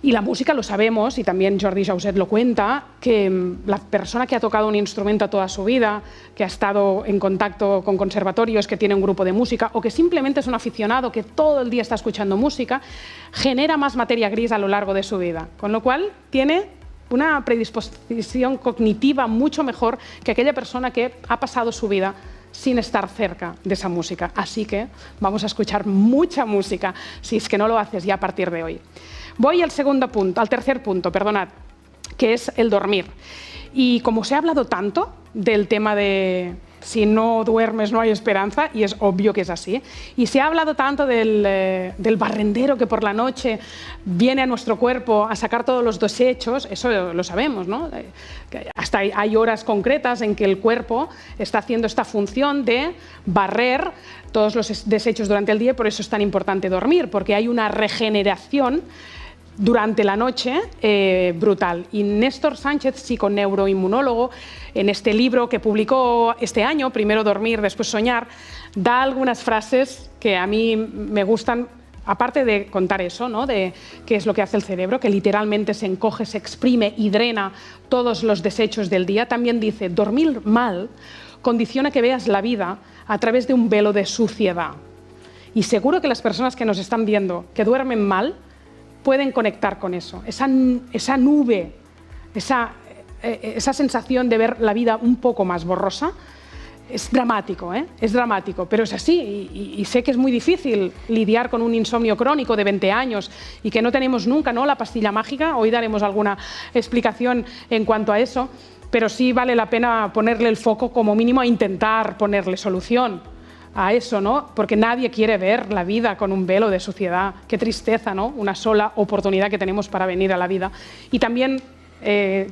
Y la música lo sabemos, y también Jordi Jauset lo cuenta, que la persona que ha tocado un instrumento toda su vida, que ha estado en contacto con conservatorios, que tiene un grupo de música, o que simplemente es un aficionado que todo el día está escuchando música, genera más materia gris a lo largo de su vida, con lo cual tiene una predisposición cognitiva mucho mejor que aquella persona que ha pasado su vida sin estar cerca de esa música. Así que vamos a escuchar mucha música, si es que no lo haces ya a partir de hoy. Voy al tercer punto, perdonad, que es el dormir. Y como se ha hablado tanto del tema de si no duermes no hay esperanza, y es obvio que es así, y se ha hablado tanto del barrendero que por la noche viene a nuestro cuerpo a sacar todos los desechos, eso lo sabemos, ¿no? Hasta hay horas concretas en que el cuerpo está haciendo esta función de barrer todos los desechos durante el día, y por eso es tan importante dormir, porque hay una regeneración durante la noche brutal. Y Néstor Sánchez, psiconeuroinmunólogo, en este libro que publicó este año, Primero dormir, después soñar, da algunas frases que a mí me gustan, aparte de contar eso, ¿no? De qué es lo que hace el cerebro, que literalmente se encoge, se exprime y drena todos los desechos del día. También dice, dormir mal condiciona que veas la vida a través de un velo de suciedad. Y seguro que las personas que nos están viendo que duermen mal, pueden conectar con eso, esa nube, esa sensación de ver la vida un poco más borrosa. Es dramático, es dramático, pero es así y sé que es muy difícil lidiar con un insomnio crónico de 20 años y que no tenemos nunca, ¿no?, la pastilla mágica. Hoy daremos alguna explicación en cuanto a eso, pero sí vale la pena ponerle el foco como mínimo a intentar ponerle solución a eso, ¿no? Porque nadie quiere ver la vida con un velo de suciedad. Qué tristeza, ¿no? Una sola oportunidad que tenemos para venir a la vida. Y también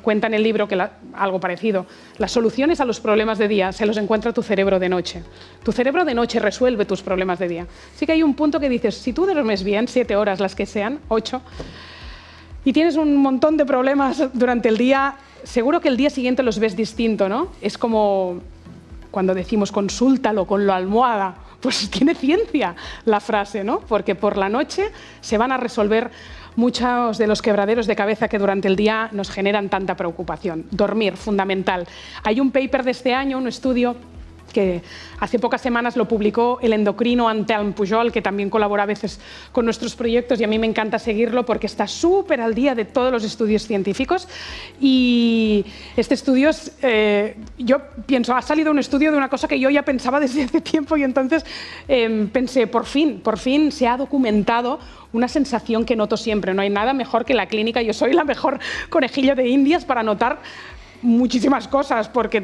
cuenta en el libro que algo parecido. Las soluciones a los problemas de día se los encuentra tu cerebro de noche. Tu cerebro de noche resuelve tus problemas de día. Sí que hay un punto que dices, si tú duermes bien, 7 horas, las que sean, 8, y tienes un montón de problemas durante el día, seguro que el día siguiente los ves distinto, ¿no? Es como cuando decimos consúltalo con la almohada. Pues tiene ciencia la frase, ¿no? Porque por la noche se van a resolver muchos de los quebraderos de cabeza que durante el día nos generan tanta preocupación. Dormir, fundamental. Hay un paper de este año, un estudio que hace pocas semanas lo publicó el endocrino Anselm Pujol, que también colabora a veces con nuestros proyectos y a mí me encanta seguirlo porque está súper al día de todos los estudios científicos. Y este estudio, yo pienso, ha salido un estudio de una cosa que yo ya pensaba desde hace tiempo y entonces pensé, por fin se ha documentado una sensación que noto siempre. No hay nada mejor que la clínica, yo soy la mejor conejilla de Indias para notar muchísimas cosas, porque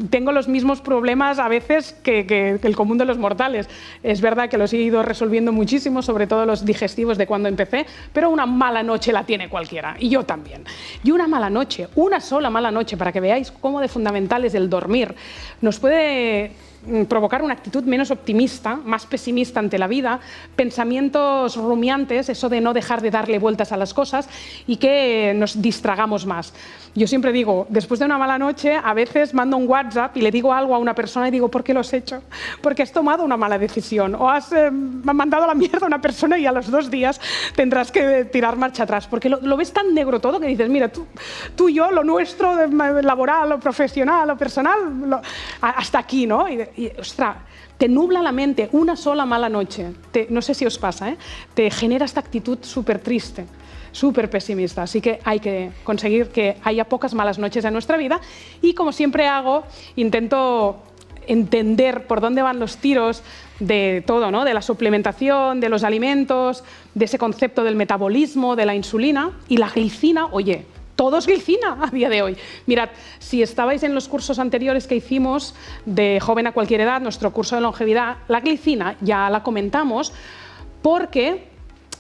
tengo los mismos problemas a veces que el común de los mortales. Es verdad que los he ido resolviendo muchísimo, sobre todo los digestivos de cuando empecé, pero una mala noche la tiene cualquiera, y yo también. Y una mala noche, una sola mala noche, para que veáis cómo de fundamental es el dormir, nos puede provocar una actitud menos optimista, más pesimista ante la vida, pensamientos rumiantes, eso de no dejar de darle vueltas a las cosas y que nos distragamos más. Yo siempre digo, después de una mala noche, a veces mando un WhatsApp y le digo algo a una persona y digo, ¿por qué lo has hecho? Porque has tomado una mala decisión o has mandado a la mierda a una persona y a los 2 días tendrás que tirar marcha atrás, porque lo ves tan negro todo que dices, mira, tú y yo, lo nuestro, laboral, lo profesional, lo personal, hasta aquí, ¿no? Y ostras, te nubla la mente una sola mala noche. No sé si os pasa, te genera esta actitud súper triste, súper pesimista. Así que hay que conseguir que haya pocas malas noches en nuestra vida y, como siempre hago, intento entender por dónde van los tiros de todo, ¿no? De la suplementación, de los alimentos, de ese concepto del metabolismo, de la insulina y la glicina. Oye, todo es glicina a día de hoy. Mirad, si estabais en los cursos anteriores que hicimos de Joven a Cualquier Edad, nuestro curso de longevidad, la glicina ya la comentamos porque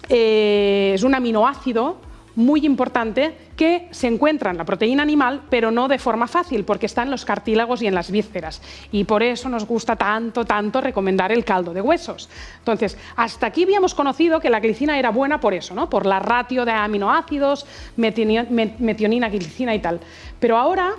es un aminoácido muy importante que se encuentra en la proteína animal, pero no de forma fácil, porque está en los cartílagos y en las vísceras. Y por eso nos gusta tanto recomendar el caldo de huesos. Entonces, hasta aquí habíamos conocido que la glicina era buena por eso, ¿no? Por la ratio de aminoácidos, metionina, glicina y tal. Pero ahora,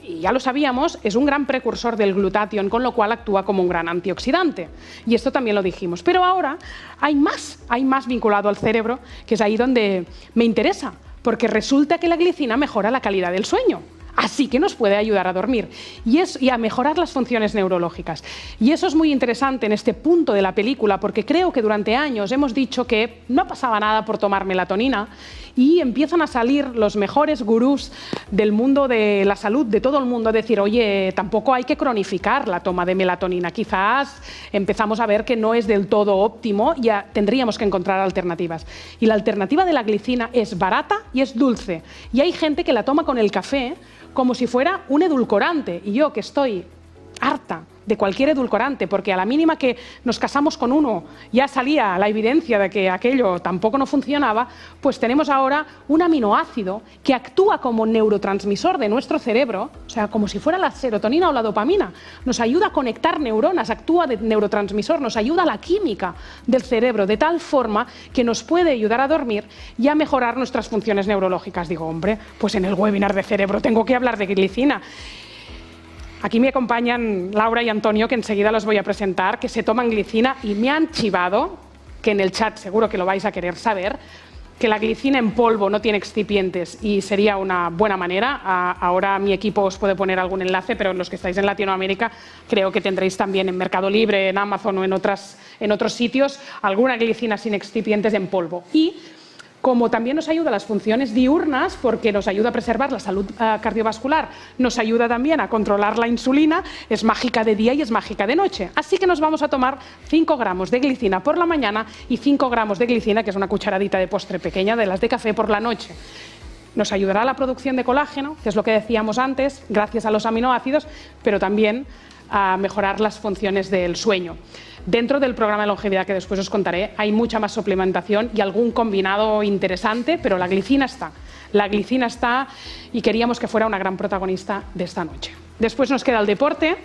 y ya lo sabíamos, es un gran precursor del glutatión, con lo cual actúa como un gran antioxidante. Y esto también lo dijimos. Pero ahora hay más vinculado al cerebro, que es ahí donde me interesa, porque resulta que la glicina mejora la calidad del sueño. Así que nos puede ayudar a dormir y a mejorar las funciones neurológicas. Y eso es muy interesante en este punto de la película, porque creo que durante años hemos dicho que no pasaba nada por tomar melatonina y empiezan a salir los mejores gurús del mundo de la salud, de todo el mundo, a decir, oye, tampoco hay que cronificar la toma de melatonina. Quizás empezamos a ver que no es del todo óptimo, ya tendríamos que encontrar alternativas. Y la alternativa de la glicina es barata y es dulce. Y hay gente que la toma con el café como si fuera un edulcorante, y yo, que estoy harta de cualquier edulcorante, porque a la mínima que nos casamos con uno ya salía la evidencia de que aquello tampoco no funcionaba, pues tenemos ahora un aminoácido que actúa como neurotransmisor de nuestro cerebro, o sea, como si fuera la serotonina o la dopamina, nos ayuda a conectar neuronas, actúa de neurotransmisor, nos ayuda a la química del cerebro, de tal forma que nos puede ayudar a dormir y a mejorar nuestras funciones neurológicas. Digo, hombre, pues en el webinar de cerebro tengo que hablar de glicina. Aquí me acompañan Laura y Antonio, que enseguida los voy a presentar, que se toman glicina y me han chivado, que en el chat seguro que lo vais a querer saber, que la glicina en polvo no tiene excipientes y sería una buena manera. Ahora mi equipo os puede poner algún enlace, pero los que estáis en Latinoamérica creo que tendréis también en Mercado Libre, en Amazon o en otros sitios alguna glicina sin excipientes en polvo. Y como también nos ayuda a las funciones diurnas, porque nos ayuda a preservar la salud cardiovascular, nos ayuda también a controlar la insulina, es mágica de día y es mágica de noche. Así que nos vamos a tomar 5 gramos de glicina por la mañana y 5 gramos de glicina, que es una cucharadita de postre pequeña, de las de café por la noche. Nos ayudará a la producción de colágeno, que es lo que decíamos antes, gracias a los aminoácidos, pero también a mejorar las funciones del sueño. Dentro del programa de longevidad que después os contaré hay mucha más suplementación y algún combinado interesante, pero la glicina está. La glicina está y queríamos que fuera una gran protagonista de esta noche. Después nos queda el deporte,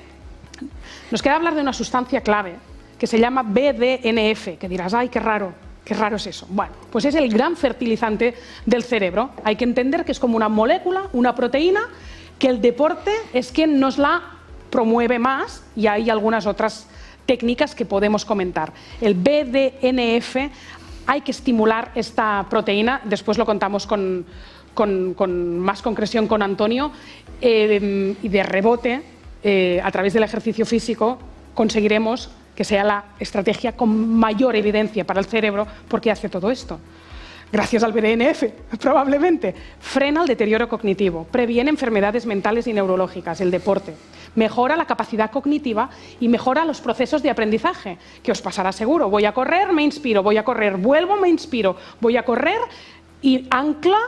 nos queda hablar de una sustancia clave que se llama BDNF, que dirás, ¡ay, qué raro! Qué raro es eso. Bueno, pues es el gran fertilizante del cerebro. Hay que entender que es como una molécula, una proteína, que el deporte es quien nos la promueve más y hay algunas otras técnicas que podemos comentar. El BDNF, hay que estimular esta proteína, después lo contamos con más concreción con Antonio, y de rebote, a través del ejercicio físico, conseguiremos que sea la estrategia con mayor evidencia para el cerebro, porque hace todo esto. Gracias al BDNF, probablemente. Frena el deterioro cognitivo, previene enfermedades mentales y neurológicas, el deporte. Mejora la capacidad cognitiva y mejora los procesos de aprendizaje, que os pasará seguro. Voy a correr, me inspiro, voy a correr, vuelvo, me inspiro, voy a correr y ancla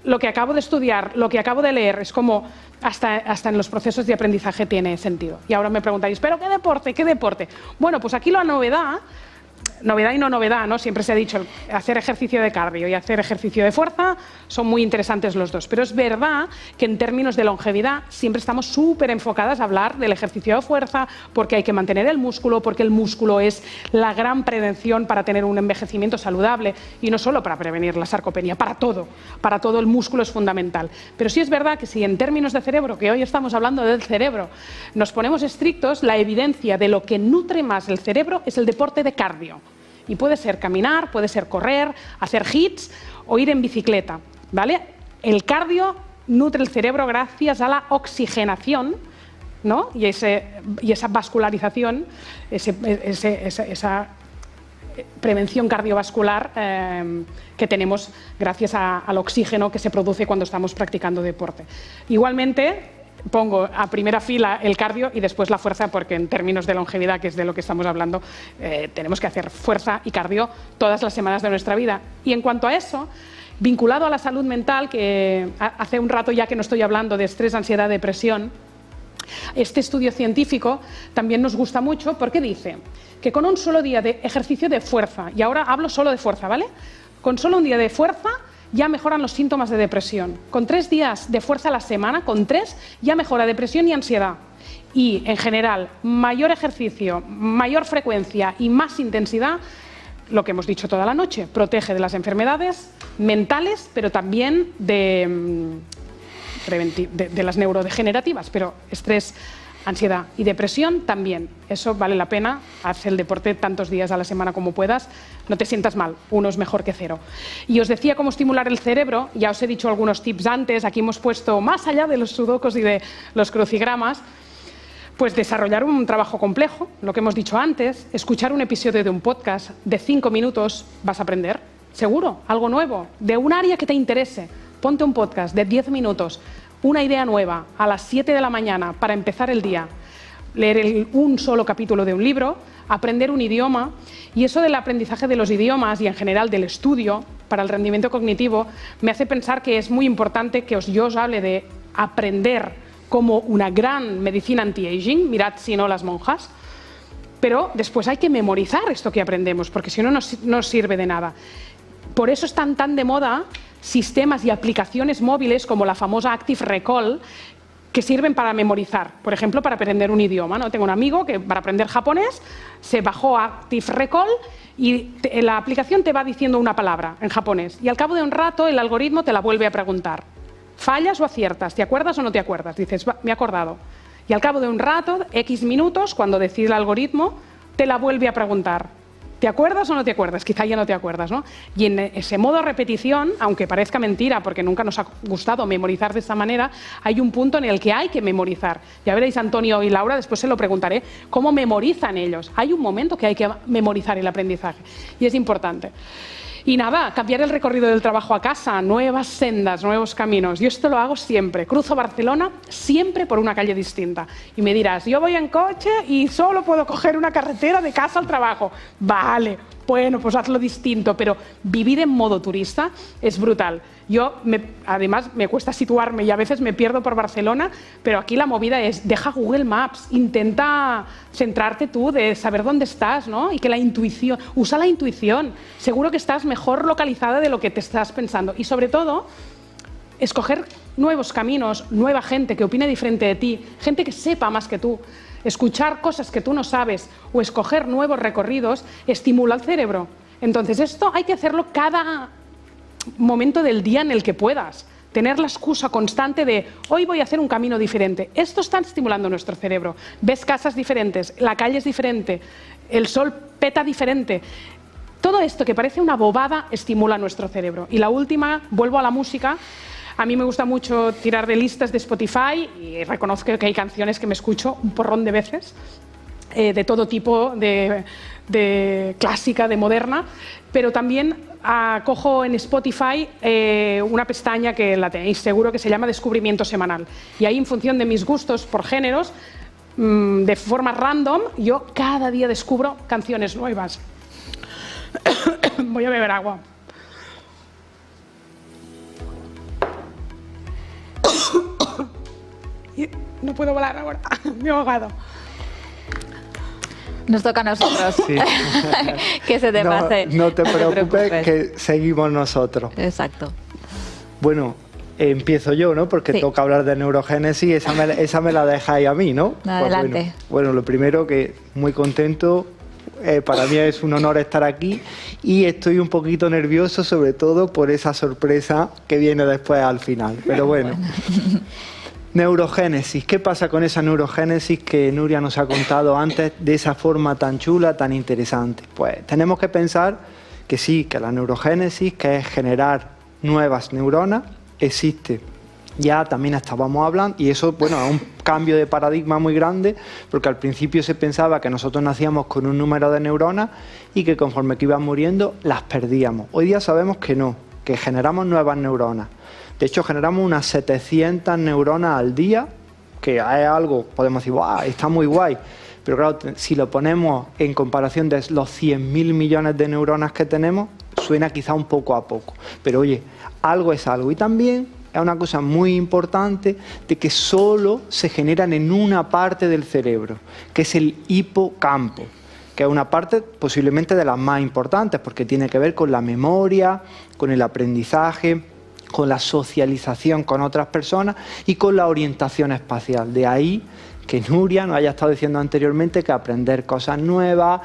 lo que acabo de estudiar, lo que acabo de leer. Es como hasta en los procesos de aprendizaje tiene sentido. Y ahora me preguntáis, ¿pero qué deporte? ¿Qué deporte? Bueno, pues aquí la novedad y no novedad, ¿no? Siempre se ha dicho, hacer ejercicio de cardio y hacer ejercicio de fuerza son muy interesantes los dos, pero es verdad que en términos de longevidad siempre estamos súper enfocadas a hablar del ejercicio de fuerza, porque hay que mantener el músculo, porque el músculo es la gran prevención para tener un envejecimiento saludable, y no solo para prevenir la sarcopenia, para todo el músculo es fundamental. Pero sí es verdad que si en términos de cerebro, que hoy estamos hablando del cerebro, nos ponemos estrictos, la evidencia de lo que nutre más el cerebro es el deporte de cardio. Y puede ser caminar, puede ser correr, hacer hits o ir en bicicleta, ¿vale? El cardio nutre el cerebro gracias a la oxigenación, ¿no? y esa vascularización, esa prevención cardiovascular que tenemos gracias al oxígeno que se produce cuando estamos practicando deporte. Igualmente, pongo a primera fila el cardio y después la fuerza, porque en términos de longevidad, que es de lo que estamos hablando, tenemos que hacer fuerza y cardio todas las semanas de nuestra vida. Y en cuanto a eso, vinculado a la salud mental, que hace un rato ya que no estoy hablando de estrés, ansiedad, depresión, este estudio científico también nos gusta mucho porque dice que con un solo día de ejercicio de fuerza, y ahora hablo solo de fuerza, ¿vale? Con solo un día de fuerza ya mejoran los síntomas de depresión. Con 3 días de fuerza a la semana, con 3, ya mejora depresión y ansiedad. Y, en general, mayor ejercicio, mayor frecuencia y más intensidad, lo que hemos dicho toda la noche, protege de las enfermedades mentales, pero también de las neurodegenerativas, pero estrés, ansiedad y depresión también. Eso vale la pena. Haz el deporte tantos días a la semana como puedas. No te sientas mal, 1 es mejor que 0. Y os decía cómo estimular el cerebro. Ya os he dicho algunos tips antes. Aquí hemos puesto, más allá de los sudokus y de los crucigramas, pues desarrollar un trabajo complejo, lo que hemos dicho antes, escuchar un episodio de un podcast de 5 minutos, vas a aprender, seguro, algo nuevo, de un área que te interese. Ponte un podcast de 10 minutos, una idea nueva a las 7 de la mañana para empezar el día, leer un solo capítulo de un libro, aprender un idioma. Y eso del aprendizaje de los idiomas y en general del estudio para el rendimiento cognitivo me hace pensar que es muy importante que yo os hable de aprender como una gran medicina anti-aging, mirad si no las monjas, pero después hay que memorizar esto que aprendemos, porque si no, no sirve de nada. Por eso están tan de moda sistemas y aplicaciones móviles como la famosa Active Recall, que sirven para memorizar, por ejemplo, para aprender un idioma, ¿no? Tengo un amigo que para aprender japonés se bajó Active Recall y la aplicación te va diciendo una palabra en japonés y al cabo de un rato el algoritmo te la vuelve a preguntar. ¿Fallas o aciertas? ¿Te acuerdas o no te acuerdas? Dices, me he acordado. Y al cabo de un rato, X minutos, cuando decide el algoritmo, te la vuelve a preguntar. ¿Te acuerdas o no te acuerdas? Quizá ya no te acuerdas, ¿no? Y en ese modo repetición, aunque parezca mentira, porque nunca nos ha gustado memorizar de esta manera, hay un punto en el que hay que memorizar. Ya veréis, Antonio y Laura, después se lo preguntaré, ¿cómo memorizan ellos? Hay un momento que hay que memorizar el aprendizaje y es importante. Y nada, cambiar el recorrido del trabajo a casa, nuevas sendas, nuevos caminos. Yo esto lo hago siempre. Cruzo Barcelona siempre por una calle distinta. Y me dirás, yo voy en coche y solo puedo coger una carretera de casa al trabajo. Vale, bueno, pues hazlo distinto, pero vivir en modo turista es brutal. Además, me cuesta situarme y a veces me pierdo por Barcelona, pero aquí la movida es, deja Google Maps, intenta centrarte tú de saber dónde estás, ¿no? Y que usa la intuición. Seguro que estás mejor localizada de lo que te estás pensando. Y sobre todo, escoger nuevos caminos, nueva gente que opine diferente de ti, gente que sepa más que tú. Escuchar cosas que tú no sabes o escoger nuevos recorridos estimula el cerebro. Entonces, esto hay que hacerlo cada momento del día en el que puedas. Tener la excusa constante de hoy voy a hacer un camino diferente. Esto está estimulando nuestro cerebro. Ves casas diferentes, la calle es diferente, el sol peta diferente. Todo esto que parece una bobada estimula nuestro cerebro. Y la última, vuelvo a la música. A mí me gusta mucho tirar de listas de Spotify y reconozco que hay canciones que me escucho un porrón de veces, de todo tipo, de clásica, de moderna, pero también cojo en Spotify una pestaña que la tenéis seguro que se llama Descubrimiento Semanal. Y ahí, en función de mis gustos por géneros, de forma random, yo cada día descubro canciones nuevas. Voy a beber agua. No puedo volar ahora, me he ahogado. Nos toca a nosotros. Sí. Que se te pase. No te preocupes, que seguimos nosotros. Exacto. Bueno, empiezo yo, ¿no? Porque sí, toca hablar de neurogénesis, esa me la dejáis a mí, ¿no? Adelante. Pues bueno, lo primero, que muy contento. Para mí es un honor estar aquí y estoy un poquito nervioso, sobre todo por esa sorpresa que viene después al final. Pero bueno. Neurogénesis. ¿Qué pasa con esa neurogénesis que Nuria nos ha contado antes de esa forma tan chula, tan interesante? Pues tenemos que pensar que sí, que la neurogénesis, que es generar nuevas neuronas, existe. Ya también estábamos hablando, y eso, bueno, es un cambio de paradigma muy grande, porque al principio se pensaba que nosotros nacíamos con un número de neuronas y que conforme que iban muriendo las perdíamos. Hoy día sabemos que no, que generamos nuevas neuronas. De hecho, generamos unas 700 neuronas al día, que es algo, podemos decir, ¡guau!, está muy guay. Pero claro, si lo ponemos en comparación de los 100.000 millones de neuronas que tenemos, suena quizá un poco a poco. Pero oye, algo es algo. Y también es una cosa muy importante de que solo se generan en una parte del cerebro, que es el hipocampo, que es una parte posiblemente de las más importantes, porque tiene que ver con la memoria, con el aprendizaje, con la socialización con otras personas y con la orientación espacial. De ahí que Nuria nos haya estado diciendo anteriormente que aprender cosas nuevas,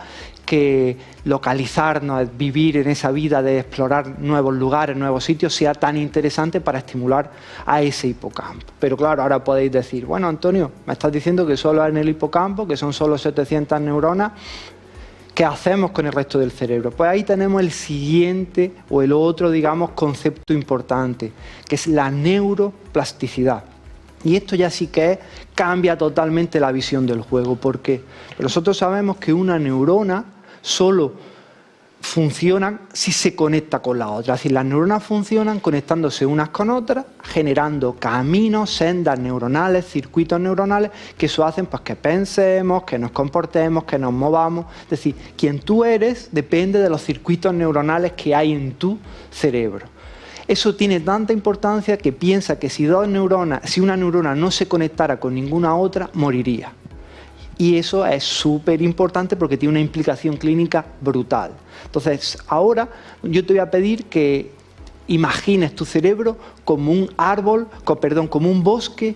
que localizarnos, vivir en esa vida de explorar nuevos lugares, nuevos sitios, sea tan interesante para estimular a ese hipocampo. Pero claro, ahora podéis decir, bueno, Antonio, me estás diciendo que solo en el hipocampo, que son solo 700 neuronas, ¿qué hacemos con el resto del cerebro? Pues ahí tenemos el siguiente o el otro, digamos, concepto importante, que es la neuroplasticidad. Y esto ya sí que cambia totalmente la visión del juego. ¿Por qué? Nosotros sabemos que una neurona solo funciona si se conecta con la otra. Es decir, las neuronas funcionan conectándose unas con otras, generando caminos, sendas neuronales, circuitos neuronales, que eso hacen pues, que pensemos, que nos comportemos, que nos movamos. Es decir, quien tú eres depende de los circuitos neuronales que hay en tu cerebro. Eso tiene tanta importancia que piensa que si una neurona no se conectara con ninguna otra, moriría. Y eso es súper importante porque tiene una implicación clínica brutal. Entonces, ahora yo te voy a pedir que imagines tu cerebro como un árbol, como un bosque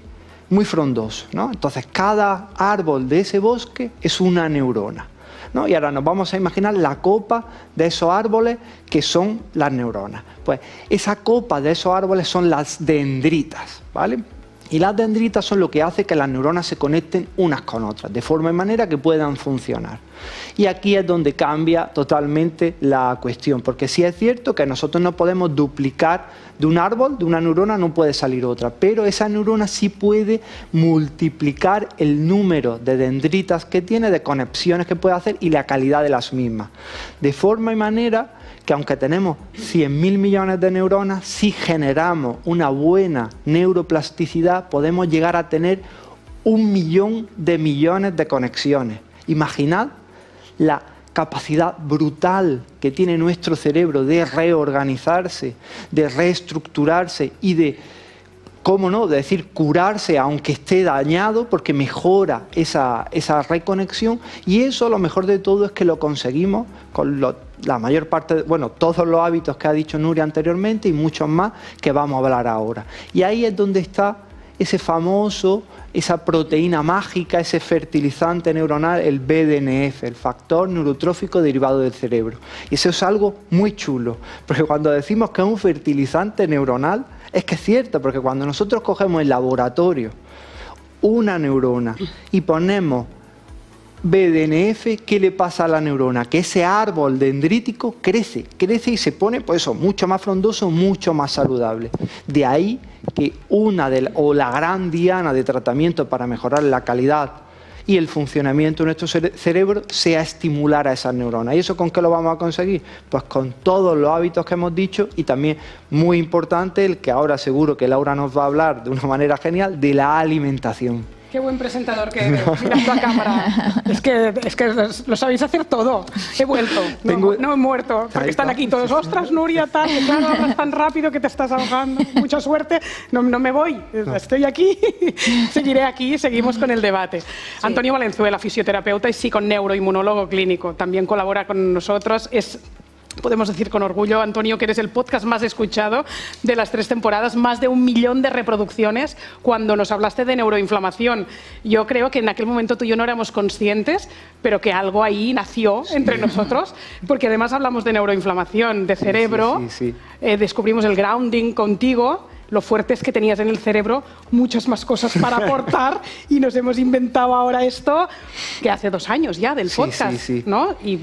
muy frondoso, ¿no? Entonces, cada árbol de ese bosque es una neurona, ¿no? Y ahora nos vamos a imaginar la copa de esos árboles que son las neuronas. Pues esa copa de esos árboles son las dendritas, ¿vale? Y las dendritas son lo que hace que las neuronas se conecten unas con otras, de forma y manera que puedan funcionar. Y aquí es donde cambia totalmente la cuestión, porque sí es cierto que nosotros no podemos duplicar de un árbol, de una neurona no puede salir otra, pero esa neurona sí puede multiplicar el número de dendritas que tiene, de conexiones que puede hacer y la calidad de las mismas. De forma y manera que aunque tenemos 100.000 millones de neuronas, si generamos una buena neuroplasticidad, podemos llegar a tener 1 millón de millones de conexiones. Imaginad la capacidad brutal que tiene nuestro cerebro de reorganizarse, de reestructurarse y de, cómo no, de decir curarse aunque esté dañado, porque mejora esa reconexión. Y eso, lo mejor de todo, es que lo conseguimos con la mayor parte, bueno, todos los hábitos que ha dicho Nuria anteriormente y muchos más que vamos a hablar ahora. Y ahí es donde está ese famoso, esa proteína mágica, ese fertilizante neuronal, el BDNF, el factor neurotrófico derivado del cerebro. Y eso es algo muy chulo, porque cuando decimos que es un fertilizante neuronal, es que es cierto, porque cuando nosotros cogemos en laboratorio una neurona y ponemos BDNF, ¿qué le pasa a la neurona? Que ese árbol dendrítico crece y se pone, pues eso, mucho más frondoso, mucho más saludable. De ahí que la gran diana de tratamiento para mejorar la calidad y el funcionamiento de nuestro cerebro sea estimular a esas neuronas. ¿Y eso con qué lo vamos a conseguir? Pues con todos los hábitos que hemos dicho, y también muy importante, el que ahora seguro que Laura nos va a hablar de una manera genial, de la alimentación. Qué buen presentador que eres, mirando a cámara. Es que lo sabéis hacer todo. He vuelto, no he muerto, porque están aquí todos. Ostras, Nuria, tal, que claro, hablas tan rápido que te estás ahogando. Mucha suerte, no me voy, estoy aquí, seguiré aquí, seguimos con el debate. Sí. Antonio Valenzuela, fisioterapeuta y psiconeuroinmunólogo clínico, también colabora con nosotros. Podemos decir con orgullo, Antonio, que eres el podcast más escuchado de las 3 temporadas, más de 1 millón de reproducciones. Cuando nos hablaste de neuroinflamación, yo creo que en aquel momento tú y yo no éramos conscientes, pero que algo ahí nació entre nosotros, porque además hablamos de neuroinflamación, de cerebro, sí. Descubrimos el grounding contigo. Lo fuerte es que tenías en el cerebro muchas más cosas para aportar y nos hemos inventado ahora esto que hace 2 años ya del podcast, sí. ¿No? Y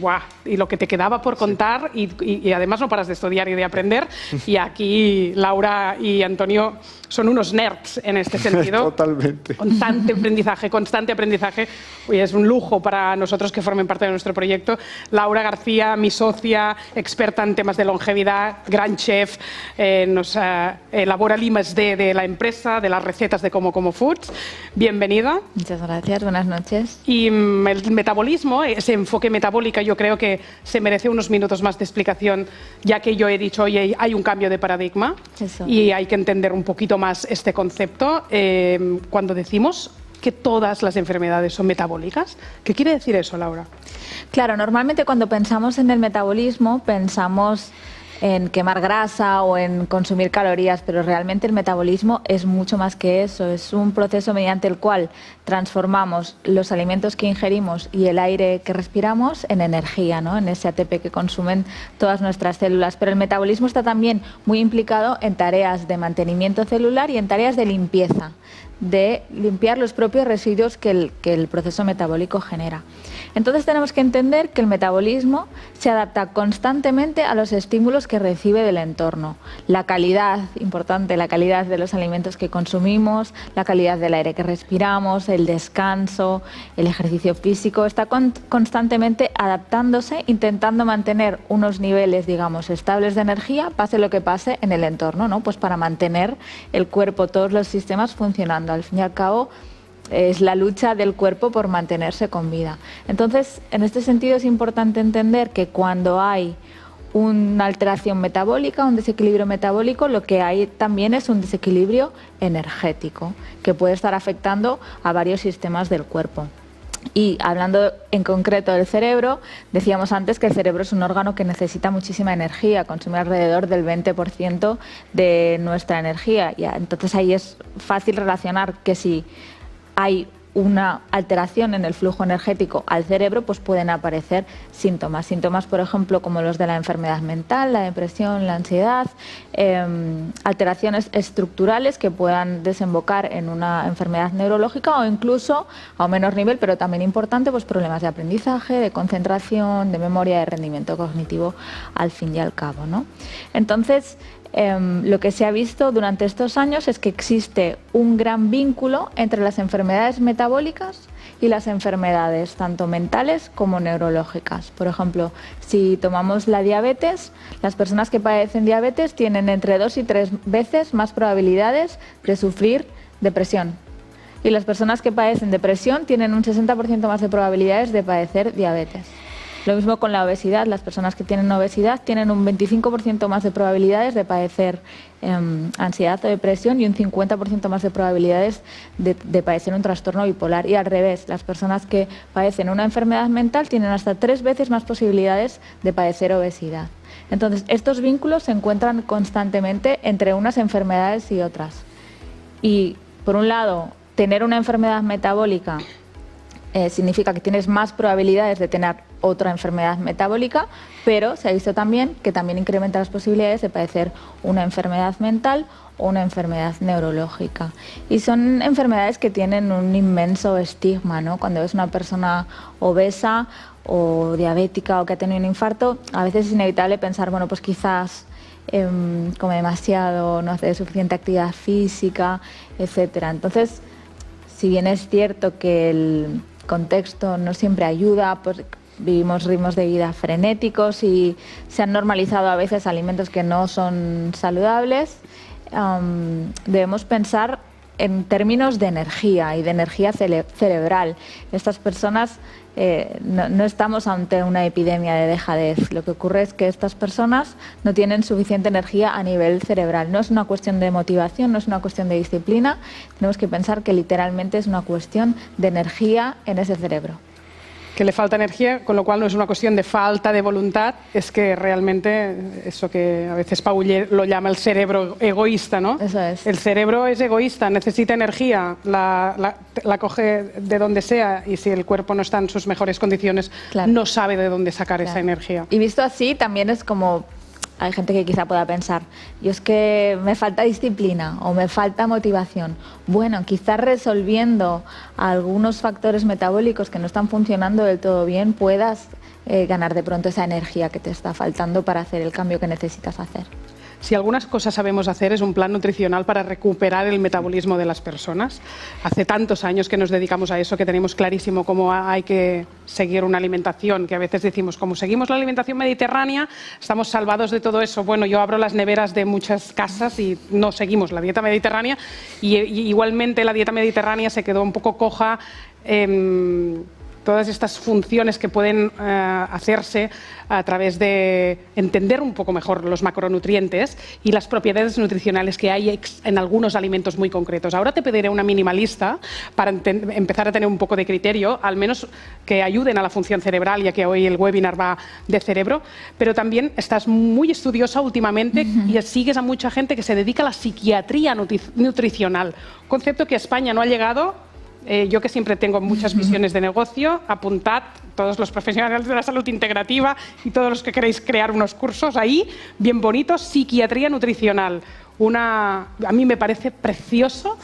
lo que te quedaba por contar y además no paras de estudiar y de aprender. Y aquí Laura y Antonio son unos nerds en este sentido. Totalmente. Constante aprendizaje. Oye, es un lujo para nosotros que formen parte de nuestro proyecto. Laura García, mi socia, experta en temas de longevidad, gran chef, nos elabora el I+D de la empresa, de las recetas de Como Foods. Bienvenida. Muchas gracias, buenas noches. Y el metabolismo, ese enfoque metabólico, yo creo que se merece unos minutos más de explicación, ya que yo he dicho, oye, hay un cambio de paradigma. Eso. Y hay que entender un poquito más este concepto. Cuando decimos que todas las enfermedades son metabólicas, ¿qué quiere decir eso, Laura? Claro, normalmente cuando pensamos en el metabolismo pensamos en quemar grasa o en consumir calorías, pero realmente el metabolismo es mucho más que eso. Es un proceso mediante el cual transformamos los alimentos que ingerimos y el aire que respiramos en energía, ¿no? En ese ATP que consumen todas nuestras células. Pero el metabolismo está también muy implicado en tareas de mantenimiento celular y en tareas de limpieza, de limpiar los propios residuos que el proceso metabólico genera. Entonces tenemos que entender que el metabolismo se adapta constantemente a los estímulos que recibe del entorno. La calidad, importante, la calidad de los alimentos que consumimos, la calidad del aire que respiramos, el descanso, el ejercicio físico, está constantemente adaptándose, intentando mantener unos niveles, digamos, estables de energía, pase lo que pase en el entorno, ¿no? Pues para mantener el cuerpo, todos los sistemas funcionando. Al fin y al cabo, es la lucha del cuerpo por mantenerse con vida. Entonces, en este sentido es importante entender que cuando hay una alteración metabólica, un desequilibrio metabólico, lo que hay también es un desequilibrio energético que puede estar afectando a varios sistemas del cuerpo. Y hablando en concreto del cerebro, decíamos antes que el cerebro es un órgano que necesita muchísima energía, consume alrededor del 20% de nuestra energía. Y entonces ahí es fácil relacionar que si hay una alteración en el flujo energético al cerebro, pues pueden aparecer síntomas. Síntomas, por ejemplo, como los de la enfermedad mental, la depresión, la ansiedad, alteraciones estructurales que puedan desembocar en una enfermedad neurológica o incluso, a un menor nivel, pero también importante, pues problemas de aprendizaje, de concentración, de memoria, de rendimiento cognitivo, al fin y al cabo, ¿no? Entonces, lo que se ha visto durante estos años es que existe un gran vínculo entre las enfermedades metabólicas y y las enfermedades, tanto mentales como neurológicas. Por ejemplo, si tomamos la diabetes, las personas que padecen diabetes tienen entre 2 y 3 veces más probabilidades de sufrir depresión. Y las personas que padecen depresión tienen un 60% más de probabilidades de padecer diabetes. Lo mismo con la obesidad. Las personas que tienen obesidad tienen un 25% más de probabilidades de padecer ansiedad o depresión y un 50% más de probabilidades de padecer un trastorno bipolar. Y al revés, las personas que padecen una enfermedad mental tienen hasta 3 veces más posibilidades de padecer obesidad. Entonces, estos vínculos se encuentran constantemente entre unas enfermedades y otras. Y, por un lado, tener una enfermedad metabólica significa que tienes más probabilidades de tener otra enfermedad metabólica, pero se ha visto también que también incrementa las posibilidades de padecer una enfermedad mental o una enfermedad neurológica. Y son enfermedades que tienen un inmenso estigma, ¿no? Cuando ves una persona obesa o diabética o que ha tenido un infarto, a veces es inevitable pensar, bueno, pues quizás come demasiado, no hace suficiente actividad física, etcétera. Entonces, si bien es cierto que el contexto no siempre ayuda, pues vivimos ritmos de vida frenéticos y se han normalizado a veces alimentos que no son saludables, debemos pensar en términos de energía y de energía cerebral. Estas personas no estamos ante una epidemia de dejadez. Lo que ocurre es que estas personas no tienen suficiente energía a nivel cerebral. No es una cuestión de motivación, no es una cuestión de disciplina. Tenemos que pensar que literalmente es una cuestión de energía en ese cerebro. Que le falta energía, con lo cual no es una cuestión de falta de voluntad, es que realmente eso que a veces Paul lo llama el cerebro egoísta, ¿no? Eso es. El cerebro es egoísta, necesita energía, la coge de donde sea, y si el cuerpo no está en sus mejores condiciones, claro, no sabe de dónde sacar esa energía. Y visto así, también es como... Hay gente que quizá pueda pensar, yo es que me falta disciplina o me falta motivación. Bueno, quizás resolviendo algunos factores metabólicos que no están funcionando del todo bien, puedas ganar de pronto esa energía que te está faltando para hacer el cambio que necesitas hacer. Si algunas cosas sabemos hacer es un plan nutricional para recuperar el metabolismo de las personas. Hace tantos años que nos dedicamos a eso, que tenemos clarísimo cómo hay que seguir una alimentación, que a veces decimos, como seguimos la alimentación mediterránea, estamos salvados de todo eso. Bueno, yo abro las neveras de muchas casas y no seguimos la dieta mediterránea, y igualmente la dieta mediterránea se quedó un poco coja. Todas estas funciones que pueden hacerse a través de entender un poco mejor los macronutrientes y las propiedades nutricionales que hay en algunos alimentos muy concretos. Ahora te pediré una minimalista para empezar a tener un poco de criterio, al menos que ayuden a la función cerebral, ya que hoy el webinar va de cerebro, pero también estás muy estudiosa últimamente y sigues a mucha gente que se dedica a la psiquiatría nutricional, concepto que a España no ha llegado. Yo que siempre tengo muchas visiones de negocio, apuntad todos los profesionales de la salud integrativa y todos los que queréis crear unos cursos ahí, bien bonitos, psiquiatría nutricional. A mí me parece precioso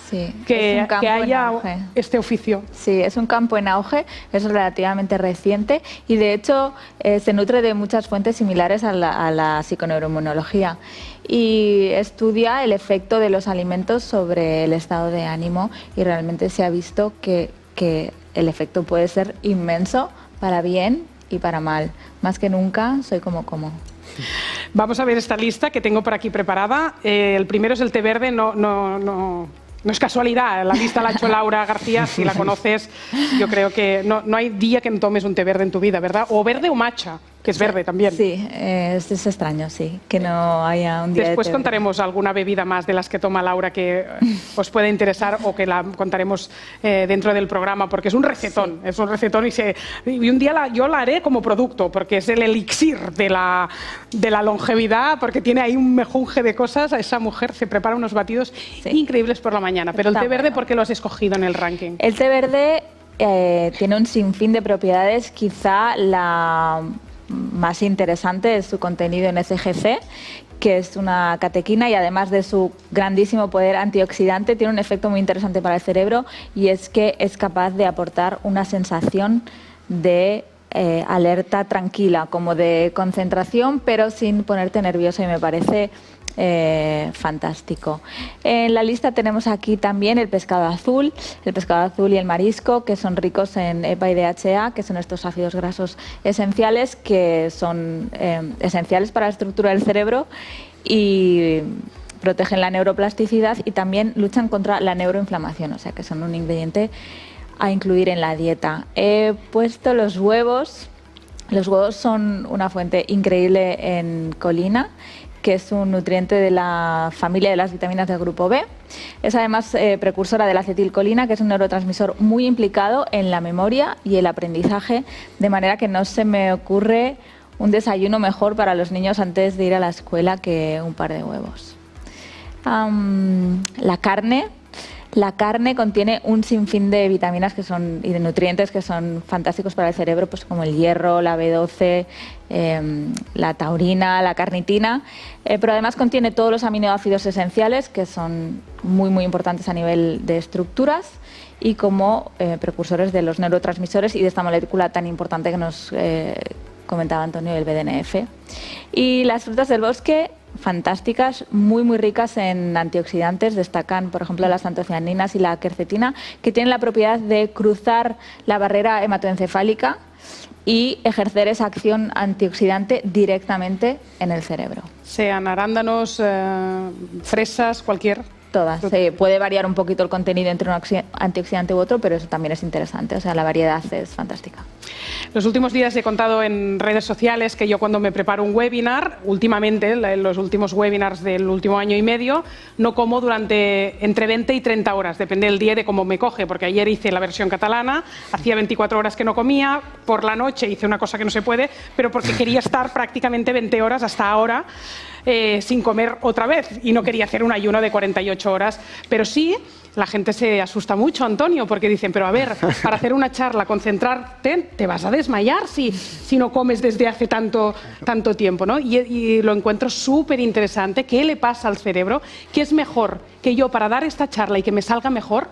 que haya este oficio. Sí, es un campo en auge, es relativamente reciente y de hecho se nutre de muchas fuentes similares a la psiconeuroinmunología y estudia el efecto de los alimentos sobre el estado de ánimo y realmente se ha visto que el efecto puede ser inmenso para bien y para mal. Más que nunca soy como. Vamos a ver esta lista que tengo por aquí preparada. El primero es el té verde, no es casualidad, la lista la ha hecho Laura García, si la conoces, yo creo que no hay día que no tomes un té verde en tu vida, ¿verdad? O verde o matcha, que es verde también. Sí, es extraño, sí, que no haya un día Después de té contaremos alguna bebida más de las que toma Laura que os pueda interesar o que la contaremos dentro del programa, porque es un recetón, es un recetón y un día yo la haré como producto, porque es el elixir de la longevidad, porque tiene ahí un mejunje de cosas. Esa mujer se prepara unos batidos increíbles por la mañana. Pero el té verde, ¿por qué lo has escogido en el ranking? El té verde tiene un sinfín de propiedades, quizá la más interesante es su contenido en SGC, que es una catequina y además de su grandísimo poder antioxidante tiene un efecto muy interesante para el cerebro y es que es capaz de aportar una sensación de alerta tranquila, como de concentración, pero sin ponerte nervioso, y me parece fantástico. En la lista tenemos aquí también el pescado azul y el marisco, que son ricos en EPA y DHA, que son estos ácidos grasos esenciales que son esenciales para la estructura del cerebro y protegen la neuroplasticidad y también luchan contra la neuroinflamación, o sea que son un ingrediente a incluir en la dieta. He puesto los huevos. Los huevos son una fuente increíble en colina, que es un nutriente de la familia de las vitaminas del grupo B. Es además precursora de la acetilcolina, que es un neurotransmisor muy implicado en la memoria y el aprendizaje, de manera que no se me ocurre un desayuno mejor para los niños antes de ir a la escuela que un par de huevos. La carne contiene un sinfín de vitaminas y de nutrientes que son fantásticos para el cerebro, pues como el hierro, la B12, la taurina, la carnitina, pero además contiene todos los aminoácidos esenciales que son muy importantes a nivel de estructuras y como precursores de los neurotransmisores y de esta molécula tan importante que nos comentaba Antonio, el BDNF. Y las frutas del bosque, fantásticas, muy ricas en antioxidantes. Destacan, por ejemplo, las antocianinas y la quercetina, que tienen la propiedad de cruzar la barrera hematoencefálica y ejercer esa acción antioxidante directamente en el cerebro. Sean arándanos, fresas, cualquier... Todas. Puede variar un poquito el contenido entre un antioxidante u otro, pero eso también es interesante. O sea, la variedad es fantástica. Los últimos días he contado en redes sociales que yo cuando me preparo un webinar, últimamente, en los últimos webinars del último año y medio, no como durante entre 20 y 30 horas, depende del día y de cómo me coge, porque ayer hice la versión catalana, hacía 24 horas que no comía, por la noche hice una cosa que no se puede, pero porque quería estar prácticamente 20 horas hasta ahora sin comer otra vez y no quería hacer un ayuno de 48 horas, pero sí, la gente se asusta mucho, Antonio, porque dicen, pero a ver, para hacer una charla, concentrarte, te vas a desmayar si no comes desde hace tanto tiempo, ¿no? Y lo encuentro súper interesante. ¿Qué le pasa al cerebro? ¿Qué es mejor que yo, para dar esta charla y que me salga mejor,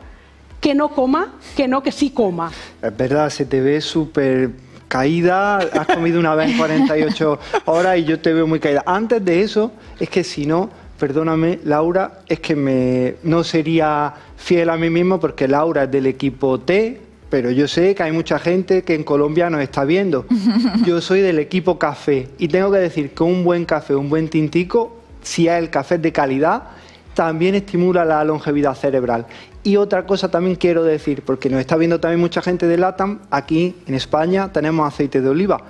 que no coma, que sí coma? Es verdad, se te ve súper caída, has comido una vez en 48 horas y yo te veo muy caída. Antes de eso, es que si no, perdóname, Laura, es que no sería fiel a mí mismo, porque Laura es del equipo T, pero yo sé que hay mucha gente que en Colombia nos está viendo. Yo soy del equipo café y tengo que decir que un buen café, un buen tintico, si es el café de calidad, también estimula la longevidad cerebral. Y otra cosa también quiero decir, porque nos está viendo también mucha gente de LATAM, aquí en España tenemos aceite de oliva.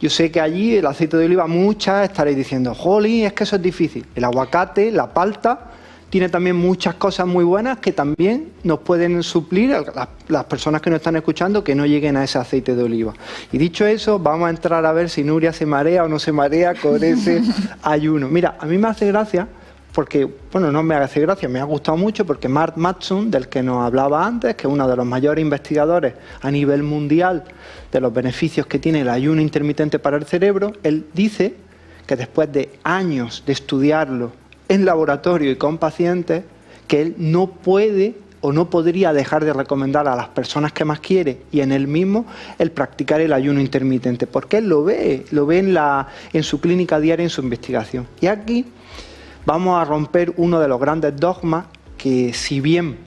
Yo sé que allí el aceite de oliva, muchas estaréis diciendo, jolín, es que eso es difícil. El aguacate, la palta, tiene también muchas cosas muy buenas que también nos pueden suplir a las personas que nos están escuchando que no lleguen a ese aceite de oliva. Y dicho eso, vamos a entrar a ver si Nuria se marea o no se marea con ese ayuno. Mira, a mí me hace gracia, porque, bueno, no me hace gracia, me ha gustado mucho porque Mark Mattson, del que nos hablaba antes, que es uno de los mayores investigadores a nivel mundial de los beneficios que tiene el ayuno intermitente para el cerebro, él dice que después de años de estudiarlo en laboratorio y con pacientes, que él no puede o no podría dejar de recomendar a las personas que más quiere y en él mismo el practicar el ayuno intermitente, porque él lo ve en su clínica diaria, en su investigación. Y aquí vamos a romper uno de los grandes dogmas que, si bien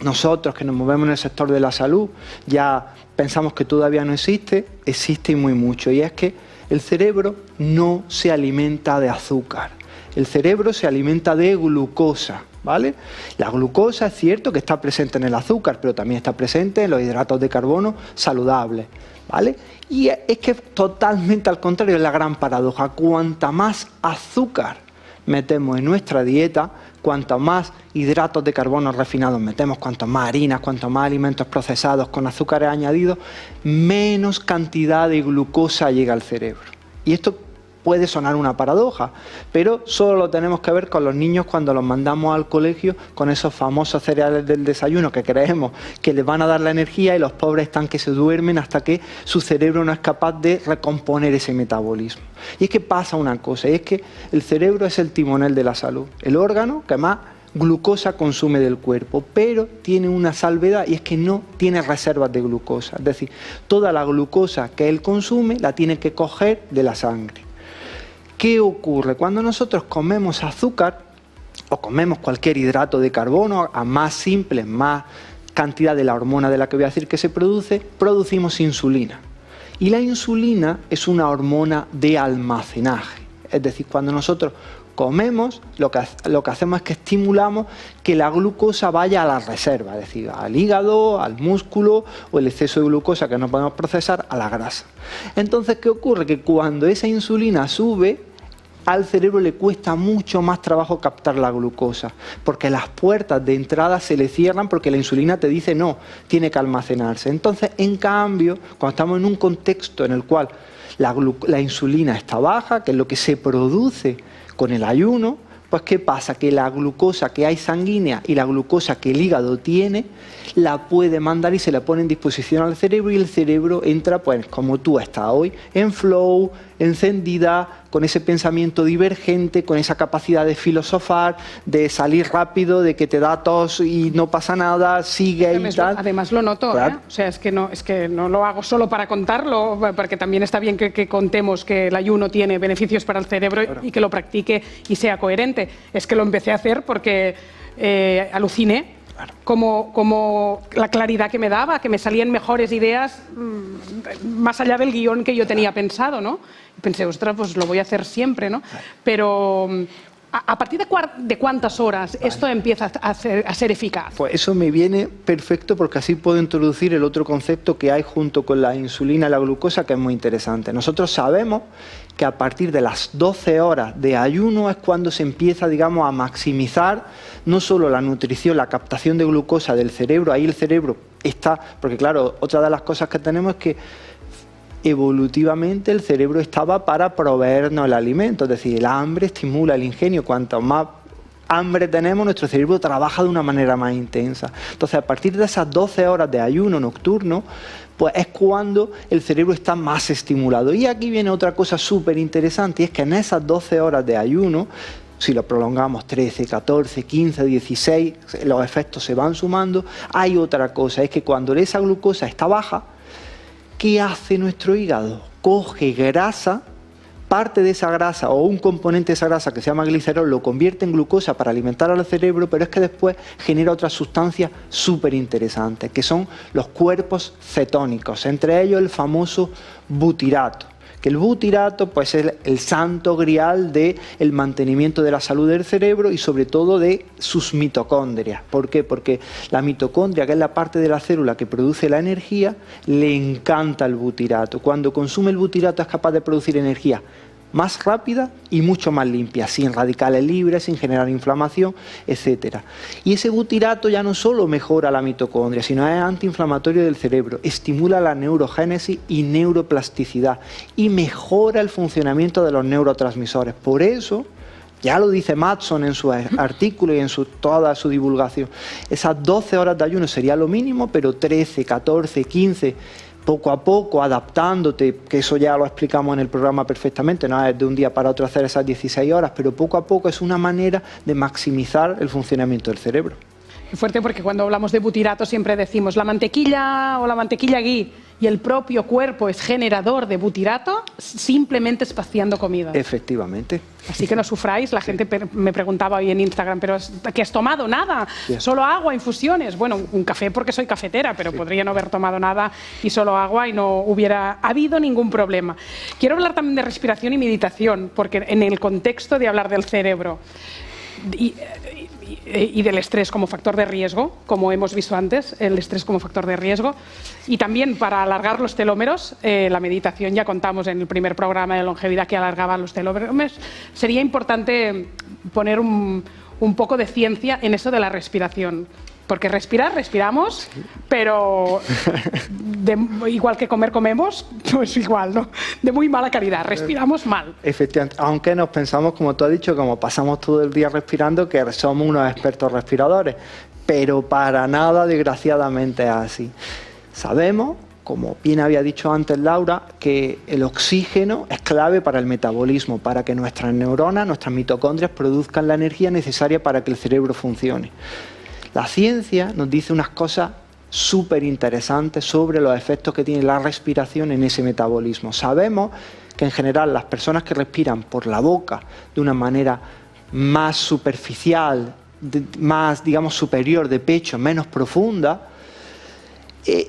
nosotros que nos movemos en el sector de la salud ya pensamos que todavía no existe, existe y muy mucho, y es que el cerebro no se alimenta de azúcar, el cerebro se alimenta de glucosa, ¿vale? La glucosa es cierto que está presente en el azúcar, pero también está presente en los hidratos de carbono saludables, ¿vale? Y es que totalmente al contrario, es la gran paradoja, cuanta más azúcar metemos en nuestra dieta, cuanto más hidratos de carbono refinados metemos, cuanto más harinas, cuanto más alimentos procesados con azúcares añadidos, menos cantidad de glucosa llega al cerebro. Y esto puede sonar una paradoja, pero solo lo tenemos que ver con los niños cuando los mandamos al colegio con esos famosos cereales del desayuno que creemos que les van a dar la energía y los pobres están que se duermen hasta que su cerebro no es capaz de recomponer ese metabolismo. Y es que pasa una cosa, y es que el cerebro es el timonel de la salud, el órgano que más glucosa consume del cuerpo, pero tiene una salvedad y es que no tiene reservas de glucosa, es decir, toda la glucosa que él consume la tiene que coger de la sangre. ¿Qué ocurre? Cuando nosotros comemos azúcar o comemos cualquier hidrato de carbono, a más simple, más cantidad de la hormona de la que voy a decir que se produce, producimos insulina. Y la insulina es una hormona de almacenaje. Es decir, cuando nosotros comemos, lo que hacemos es que estimulamos que la glucosa vaya a la reserva, es decir, al hígado, al músculo, o el exceso de glucosa que no podemos procesar, a la grasa. Entonces, ¿qué ocurre? Que cuando esa insulina sube, al cerebro le cuesta mucho más trabajo captar la glucosa, porque las puertas de entrada se le cierran porque la insulina te dice no, tiene que almacenarse. Entonces, en cambio, cuando estamos en un contexto en el cual la insulina está baja, que es lo que se produce con el ayuno, pues ¿qué pasa? Que la glucosa que hay sanguínea y la glucosa que el hígado tiene, la puede mandar y se la pone en disposición al cerebro, y el cerebro entra, pues como tú estás hoy, en flow, encendida, con ese pensamiento divergente, con esa capacidad de filosofar, de salir rápido, de que te da tos y no pasa nada, sigue y tal. Además lo noto, claro. O sea, es que no lo hago solo para contarlo, porque también está bien que contemos que el ayuno tiene beneficios para el cerebro, claro, y que lo practique y sea coherente. Es que lo empecé a hacer porque aluciné. Claro. Como la claridad que me daba, que me salían mejores ideas más allá del guión que yo tenía pensado, ¿no? Y pensé, ostras, pues lo voy a hacer siempre, ¿no? Claro. Pero ¿a partir de cuántas horas esto empieza a ser eficaz? Pues eso me viene perfecto, porque así puedo introducir el otro concepto que hay junto con la insulina y la glucosa, que es muy interesante. Nosotros sabemos que a partir de las 12 horas de ayuno es cuando se empieza, digamos, a maximizar no solo la nutrición, la captación de glucosa del cerebro. Ahí el cerebro está, porque claro, otra de las cosas que tenemos es que evolutivamente el cerebro estaba para proveernos el alimento, es decir, el hambre estimula el ingenio. Cuanto más hambre tenemos, nuestro cerebro trabaja de una manera más intensa. Entonces, a partir de esas 12 horas de ayuno nocturno, pues es cuando el cerebro está más estimulado. Y aquí viene otra cosa súper interesante, y es que en esas 12 horas de ayuno, si lo prolongamos 13, 14, 15, 16, los efectos se van sumando. Hay otra cosa, es que cuando esa glucosa está baja, ¿qué hace nuestro hígado? Coge grasa, parte de esa grasa o un componente de esa grasa que se llama glicerol, lo convierte en glucosa para alimentar al cerebro, pero es que después genera otras sustancias súper interesantes, que son los cuerpos cetónicos, entre ellos el famoso butirato. Que el butirato pues es el santo grial del mantenimiento de la salud del cerebro y sobre todo de sus mitocondrias. ¿Por qué? Porque la mitocondria, que es la parte de la célula que produce la energía, le encanta el butirato. Cuando consume el butirato es capaz de producir energía más rápida y mucho más limpia, sin radicales libres, sin generar inflamación, etc. Y ese butirato ya no solo mejora la mitocondria, sino es antiinflamatorio del cerebro, estimula la neurogénesis y neuroplasticidad y mejora el funcionamiento de los neurotransmisores. Por eso, ya lo dice Mattson en su artículo y en toda su divulgación, esas 12 horas de ayuno sería lo mínimo, pero 13, 14, 15... poco a poco, adaptándote, que eso ya lo explicamos en el programa perfectamente, no es de un día para otro hacer esas 16 horas, pero poco a poco es una manera de maximizar el funcionamiento del cerebro. Es fuerte porque cuando hablamos de butirato siempre decimos la mantequilla o la mantequilla ghee, y el propio cuerpo es generador de butirato simplemente espaciando comida. Efectivamente. Así que no sufráis. La gente me preguntaba hoy en Instagram, ¿pero qué has tomado? Nada, solo agua, infusiones. Bueno, un café porque soy cafetera, pero podría no haber tomado nada y solo agua y no hubiera habido ningún problema. Quiero hablar también de respiración y meditación, porque en el contexto de hablar del cerebro y del estrés como factor de riesgo, como hemos visto antes, el estrés como factor de riesgo, y también para alargar los telómeros, la meditación, ya contamos en el primer programa de longevidad que alargaba los telómeros, sería importante poner un poco de ciencia en eso de la respiración. Porque respiramos, pero igual que comemos, pues igual, ¿no? De muy mala calidad, respiramos mal. Efectivamente, aunque nos pensamos, como tú has dicho, como pasamos todo el día respirando, que somos unos expertos respiradores, pero para nada, desgraciadamente, es así. Sabemos, como bien había dicho antes Laura, que el oxígeno es clave para el metabolismo, para que nuestras neuronas, nuestras mitocondrias produzcan la energía necesaria para que el cerebro funcione. La ciencia nos dice unas cosas súper interesantes sobre los efectos que tiene la respiración en ese metabolismo. Sabemos que en general las personas que respiran por la boca de una manera más superficial, más, digamos, superior de pecho, menos profunda,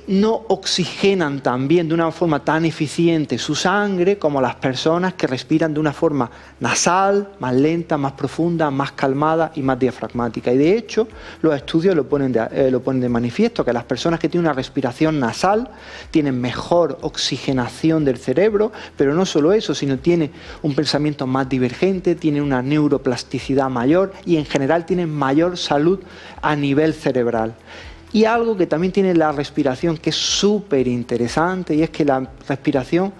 no oxigenan también de una forma tan eficiente su sangre como las personas que respiran de una forma nasal, más lenta, más profunda, más calmada y más diafragmática. Y de hecho, los estudios lo ponen de manifiesto, que las personas que tienen una respiración nasal tienen mejor oxigenación del cerebro, pero no solo eso, sino tienen un pensamiento más divergente, tienen una neuroplasticidad mayor y en general tienen mayor salud a nivel cerebral. Y algo que también tiene la respiración que es súper interesante, y es que la respiración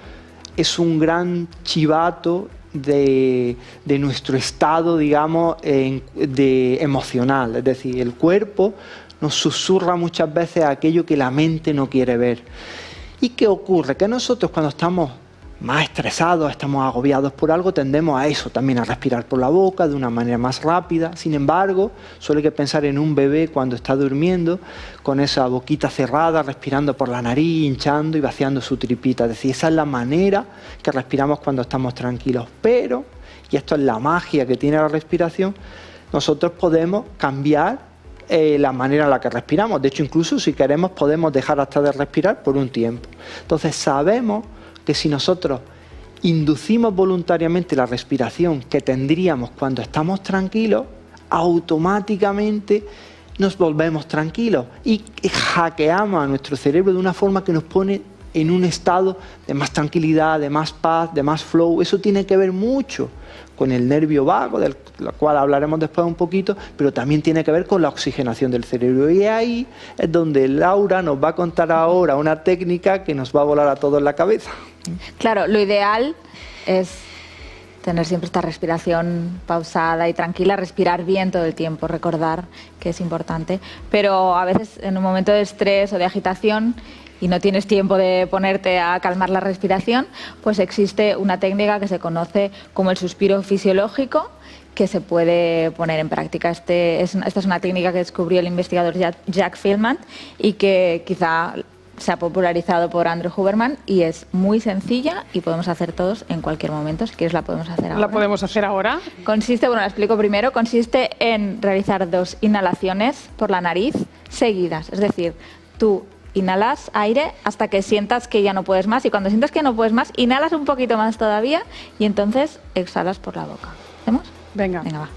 es un gran chivato de nuestro estado, digamos, emocional. Es decir, el cuerpo nos susurra muchas veces aquello que la mente no quiere ver. ¿Y qué ocurre? Que nosotros cuando estamos más estresados, estamos agobiados por algo, tendemos a eso también, a respirar por la boca de una manera más rápida. Sin embargo, solo hay que pensar en un bebé cuando está durmiendo, con esa boquita cerrada, respirando por la nariz, hinchando y vaciando su tripita. Es decir, esa es la manera que respiramos cuando estamos tranquilos. Pero, y esto es la magia que tiene la respiración, nosotros podemos cambiar la manera en la que respiramos. De hecho, incluso si queremos, podemos dejar hasta de respirar por un tiempo. Entonces, sabemos que si nosotros inducimos voluntariamente la respiración que tendríamos cuando estamos tranquilos, automáticamente nos volvemos tranquilos y hackeamos a nuestro cerebro de una forma que nos pone en un estado de más tranquilidad, de más paz, de más flow. Eso tiene que ver mucho con el nervio vago, del cual hablaremos después un poquito, pero también tiene que ver con la oxigenación del cerebro. Y ahí es donde Laura nos va a contar ahora una técnica que nos va a volar a todos en la cabeza. Claro, lo ideal es tener siempre esta respiración pausada y tranquila, respirar bien todo el tiempo, recordar que es importante, pero a veces en un momento de estrés o de agitación y no tienes tiempo de ponerte a calmar la respiración, pues existe una técnica que se conoce como el suspiro fisiológico, que se puede poner en práctica. Esta es una técnica que descubrió el investigador Jack Filman y que quizá se ha popularizado por Andrew Huberman, y es muy sencilla y podemos hacer todos en cualquier momento. Si quieres la podemos hacer ahora. ¿La podemos hacer ahora? Consiste, bueno, la explico primero, consiste en realizar 2 inhalaciones por la nariz seguidas. Es decir, tú inhalas aire hasta que sientas que ya no puedes más, y cuando sientas que no puedes más, inhalas un poquito más todavía y entonces exhalas por la boca. ¿Hacemos? Venga. Venga, va.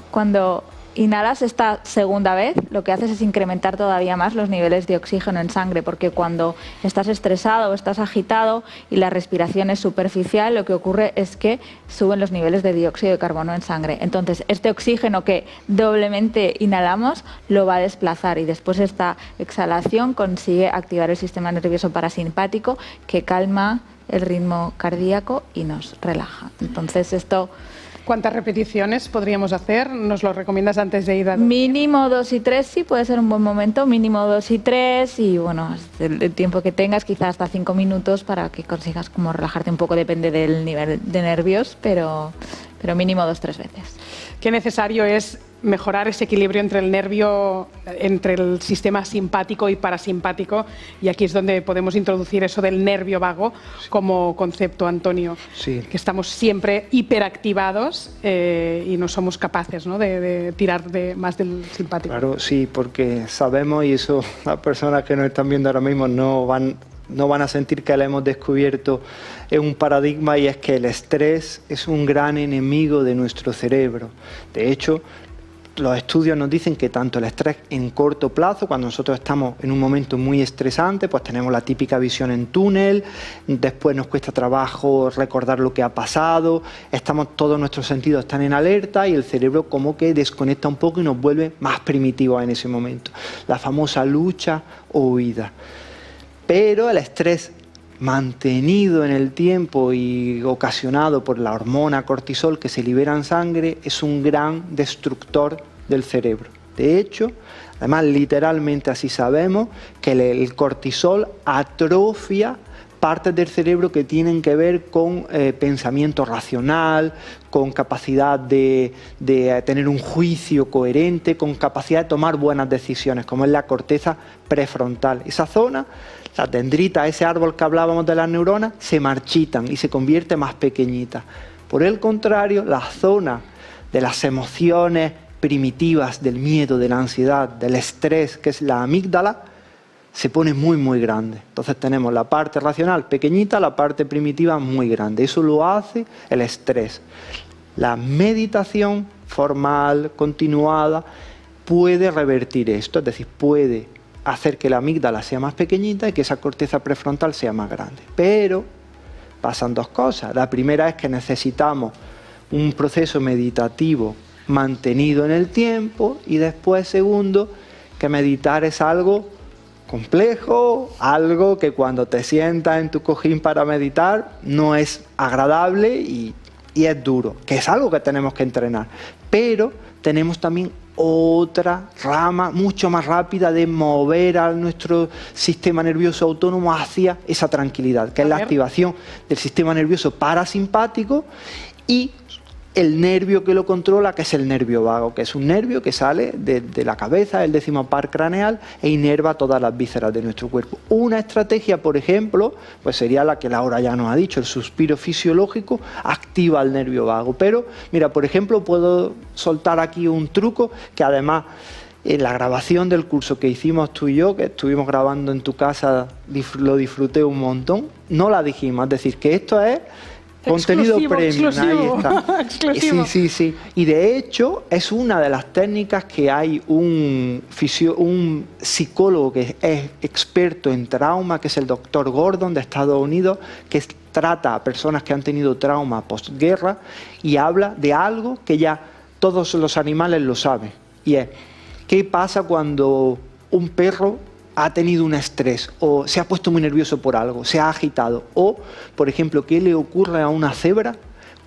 Cuando inhalas esta segunda vez, lo que haces es incrementar todavía más los niveles de oxígeno en sangre, porque cuando estás estresado o estás agitado y la respiración es superficial, lo que ocurre es que suben los niveles de dióxido de carbono en sangre. Entonces, este oxígeno que doblemente inhalamos lo va a desplazar, y después esta exhalación consigue activar el sistema nervioso parasimpático, que calma el ritmo cardíaco y nos relaja. Entonces, esto... ¿Cuántas repeticiones podríamos hacer? ¿Nos lo recomiendas antes de ir a...? Mínimo 2 y 3, sí, puede ser un buen momento. Mínimo 2 y 3, y bueno, el tiempo que tengas, quizás hasta 5 minutos para que consigas como relajarte un poco, depende del nivel de nervios, pero mínimo 2 o 3 veces. Qué necesario es mejorar ese equilibrio entre el nervio, entre el sistema simpático y parasimpático, y aquí es donde podemos introducir eso del nervio vago como concepto, Antonio. Sí. Que estamos siempre hiperactivados y no somos capaces, ¿no?, de tirar más del simpático. Claro, sí, porque sabemos, y eso las personas que nos están viendo ahora mismo no van a sentir que le hemos descubierto un paradigma, y es que el estrés es un gran enemigo de nuestro cerebro. De hecho, los estudios nos dicen que tanto el estrés en corto plazo, cuando nosotros estamos en un momento muy estresante, pues tenemos la típica visión en túnel, después nos cuesta trabajo recordar lo que ha pasado, todos nuestros sentidos están en alerta y el cerebro como que desconecta un poco y nos vuelve más primitivos en ese momento. La famosa lucha o huida. Pero el estrés mantenido en el tiempo y ocasionado por la hormona cortisol que se libera en sangre es un gran destructor del cerebro. De hecho, además literalmente así sabemos que el cortisol atrofia partes del cerebro que tienen que ver con pensamiento racional, con capacidad de tener un juicio coherente, con capacidad de tomar buenas decisiones, como es la corteza prefrontal. Esa zona, las dendritas, ese árbol que hablábamos de las neuronas, se marchitan y se convierte más pequeñita. Por el contrario, la zona de las emociones primitivas, del miedo, de la ansiedad, del estrés, que es la amígdala, se pone muy, muy grande. Entonces tenemos la parte racional pequeñita, la parte primitiva muy grande. Eso lo hace el estrés. La meditación formal, continuada, puede revertir esto, es decir, puede hacer que la amígdala sea más pequeñita y que esa corteza prefrontal sea más grande. Pero pasan dos cosas. La primera es que necesitamos un proceso meditativo mantenido en el tiempo, y después, segundo, que meditar es algo complejo, algo que cuando te sientas en tu cojín para meditar no es agradable y es duro, que es algo que tenemos que entrenar. Pero tenemos también otra rama mucho más rápida de mover a nuestro sistema nervioso autónomo hacia esa tranquilidad, que es la activación del sistema nervioso parasimpático y el nervio que lo controla, que es el nervio vago, que es un nervio que sale de la cabeza, el 10º par craneal, e inerva todas las vísceras de nuestro cuerpo. Una estrategia, por ejemplo, pues sería la que Laura ya nos ha dicho, el suspiro fisiológico activa el nervio vago. Pero, mira, por ejemplo, puedo soltar aquí un truco que además en la grabación del curso que hicimos tú y yo, que estuvimos grabando en tu casa, lo disfruté un montón, no la dijimos, es decir, que esto es contenido premium, ahí está. Exclusivo. Sí. Y de hecho es una de las técnicas que hay un psicólogo que es experto en trauma, que es el Dr. Gordon de Estados Unidos, que trata a personas que han tenido trauma postguerra y habla de algo que ya todos los animales lo saben. Y es, ¿qué pasa cuando un perro ha tenido un estrés o se ha puesto muy nervioso por algo, se ha agitado? O, por ejemplo, ¿qué le ocurre a una cebra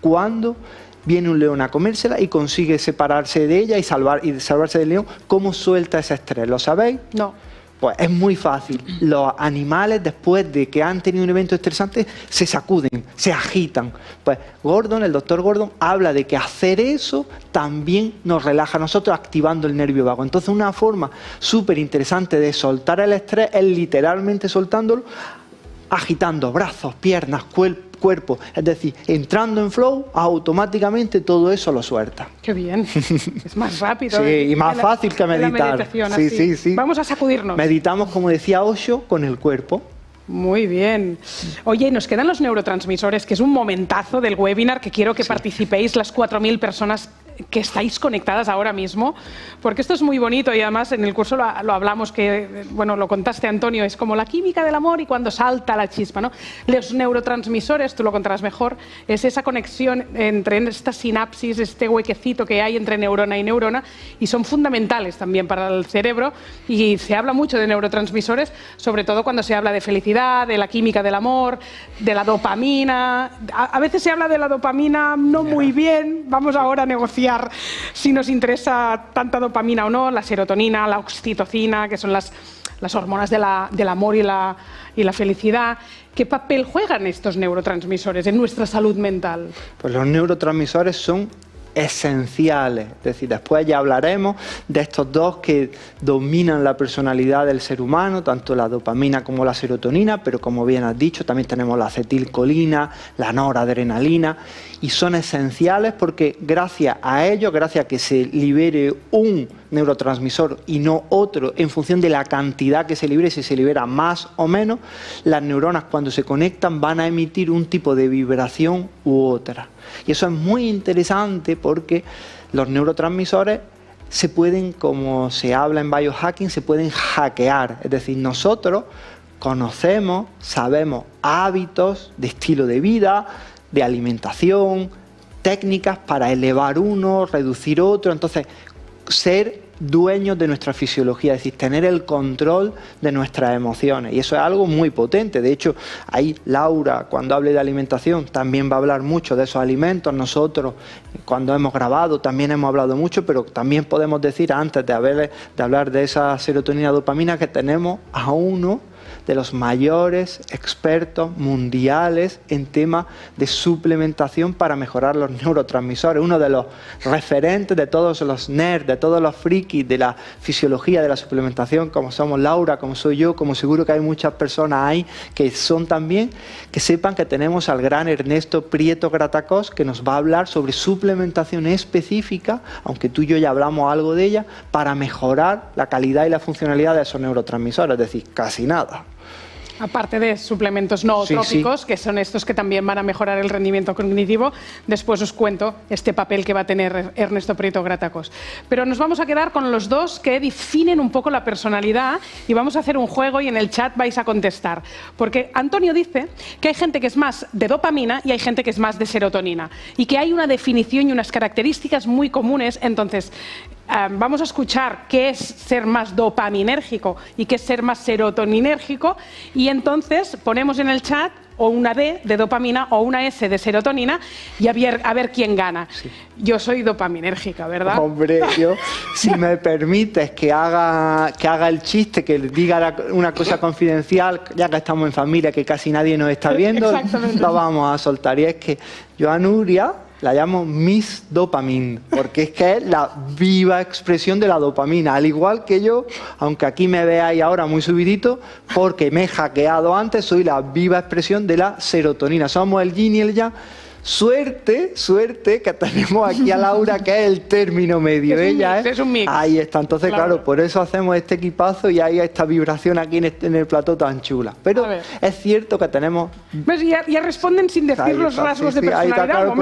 cuando viene un león a comérsela y consigue separarse de ella y salvarse del león? ¿Cómo suelta ese estrés? ¿Lo sabéis? No. Pues es muy fácil. Los animales, después de que han tenido un evento estresante, se sacuden, se agitan. Pues el doctor Gordon, habla de que hacer eso también nos relaja a nosotros, activando el nervio vago. Entonces, una forma súper interesante de soltar el estrés es literalmente soltándolo, agitando brazos, piernas, cuerpo. Es decir, entrando en flow, automáticamente todo eso lo suelta. Qué bien. Es más rápido. Sí, y más fácil que meditar. Sí. Vamos a sacudirnos. Meditamos, como decía Osho, con el cuerpo. Muy bien. Oye, nos quedan los neurotransmisores, que es un momentazo del webinar que quiero que participéis las 4.000 personas que estáis conectadas ahora mismo, porque esto es muy bonito y además en el curso lo hablamos, que, bueno, lo contaste, Antonio, es como la química del amor y cuando salta la chispa, ¿no? Los neurotransmisores, tú lo contarás mejor, es esa conexión entre esta sinapsis, este huequecito que hay entre neurona y neurona, y son fundamentales también para el cerebro, y se habla mucho de neurotransmisores, sobre todo cuando se habla de felicidad, de la química del amor, de la dopamina. A veces se habla de la dopamina no muy bien, vamos ahora a negociar si nos interesa tanta dopamina o no, la serotonina, la oxitocina, que son las hormonas del amor y la felicidad. ¿Qué papel juegan estos neurotransmisores en nuestra salud mental? Pues los neurotransmisores son esenciales, es decir, después ya hablaremos de estos dos que dominan la personalidad del ser humano, tanto la dopamina como la serotonina, pero como bien has dicho, también tenemos la acetilcolina, la noradrenalina, y son esenciales porque gracias a ellos, gracias a que se libere un neurotransmisor y no otro, en función de la cantidad que se libere, si se libera más o menos, las neuronas cuando se conectan van a emitir un tipo de vibración u otra. Y eso es muy interesante porque los neurotransmisores se pueden, como se habla en biohacking, se pueden hackear. Es decir, nosotros conocemos, sabemos hábitos de estilo de vida, de alimentación, técnicas para elevar uno, reducir otro. Entonces, ser dueños de nuestra fisiología, es decir, tener el control de nuestras emociones, y eso es algo muy potente. De hecho, ahí Laura, cuando hable de alimentación, también va a hablar mucho de esos alimentos. Nosotros, cuando hemos grabado, también hemos hablado mucho, pero también podemos decir, antes de hablar de esa serotonina, dopamina, que tenemos a uno de los mayores expertos mundiales en tema de suplementación para mejorar los neurotransmisores, uno de los referentes de todos los nerds, de todos los frikis de la fisiología de la suplementación, como somos Laura, como soy yo, como seguro que hay muchas personas ahí que son también, que sepan que tenemos al gran Ernesto Prieto Gratacós, que nos va a hablar sobre suplementación específica, aunque tú y yo ya hablamos algo de ella, para mejorar la calidad y la funcionalidad de esos neurotransmisores, es decir, casi nada. Aparte de suplementos nootrópicos, que son estos que también van a mejorar el rendimiento cognitivo, después os cuento este papel que va a tener Ernesto Prieto Gratacós. Pero nos vamos a quedar con los dos que definen un poco la personalidad y vamos a hacer un juego y en el chat vais a contestar. Porque Antonio dice que hay gente que es más de dopamina y hay gente que es más de serotonina y que hay una definición y unas características muy comunes. Entonces, vamos a escuchar qué es ser más dopaminérgico y qué es ser más serotoninérgico y entonces ponemos en el chat o una D de dopamina o una S de serotonina y a ver quién gana. Sí. Yo soy dopaminérgica, ¿verdad? Hombre, yo, si me permites que haga el chiste, que diga una cosa confidencial, ya que estamos en familia, que casi nadie nos está viendo, lo vamos a soltar. Y es que yo a Nuria la llamo Miss Dopamine, porque es que es la viva expresión de la dopamina, al igual que yo, aunque aquí me veáis ahora muy subidito, porque me he hackeado antes, soy la viva expresión de la serotonina. Somos el yin y el yang. Suerte que tenemos aquí a Laura, que es el término medio. Es un mix. Ahí está. Entonces, claro, por eso hacemos este equipazo y hay esta vibración aquí en el plató tan chula. Pero es cierto que tenemos... ¿Ves? Ya responden sin decir los rasgos de personalidad. Claro,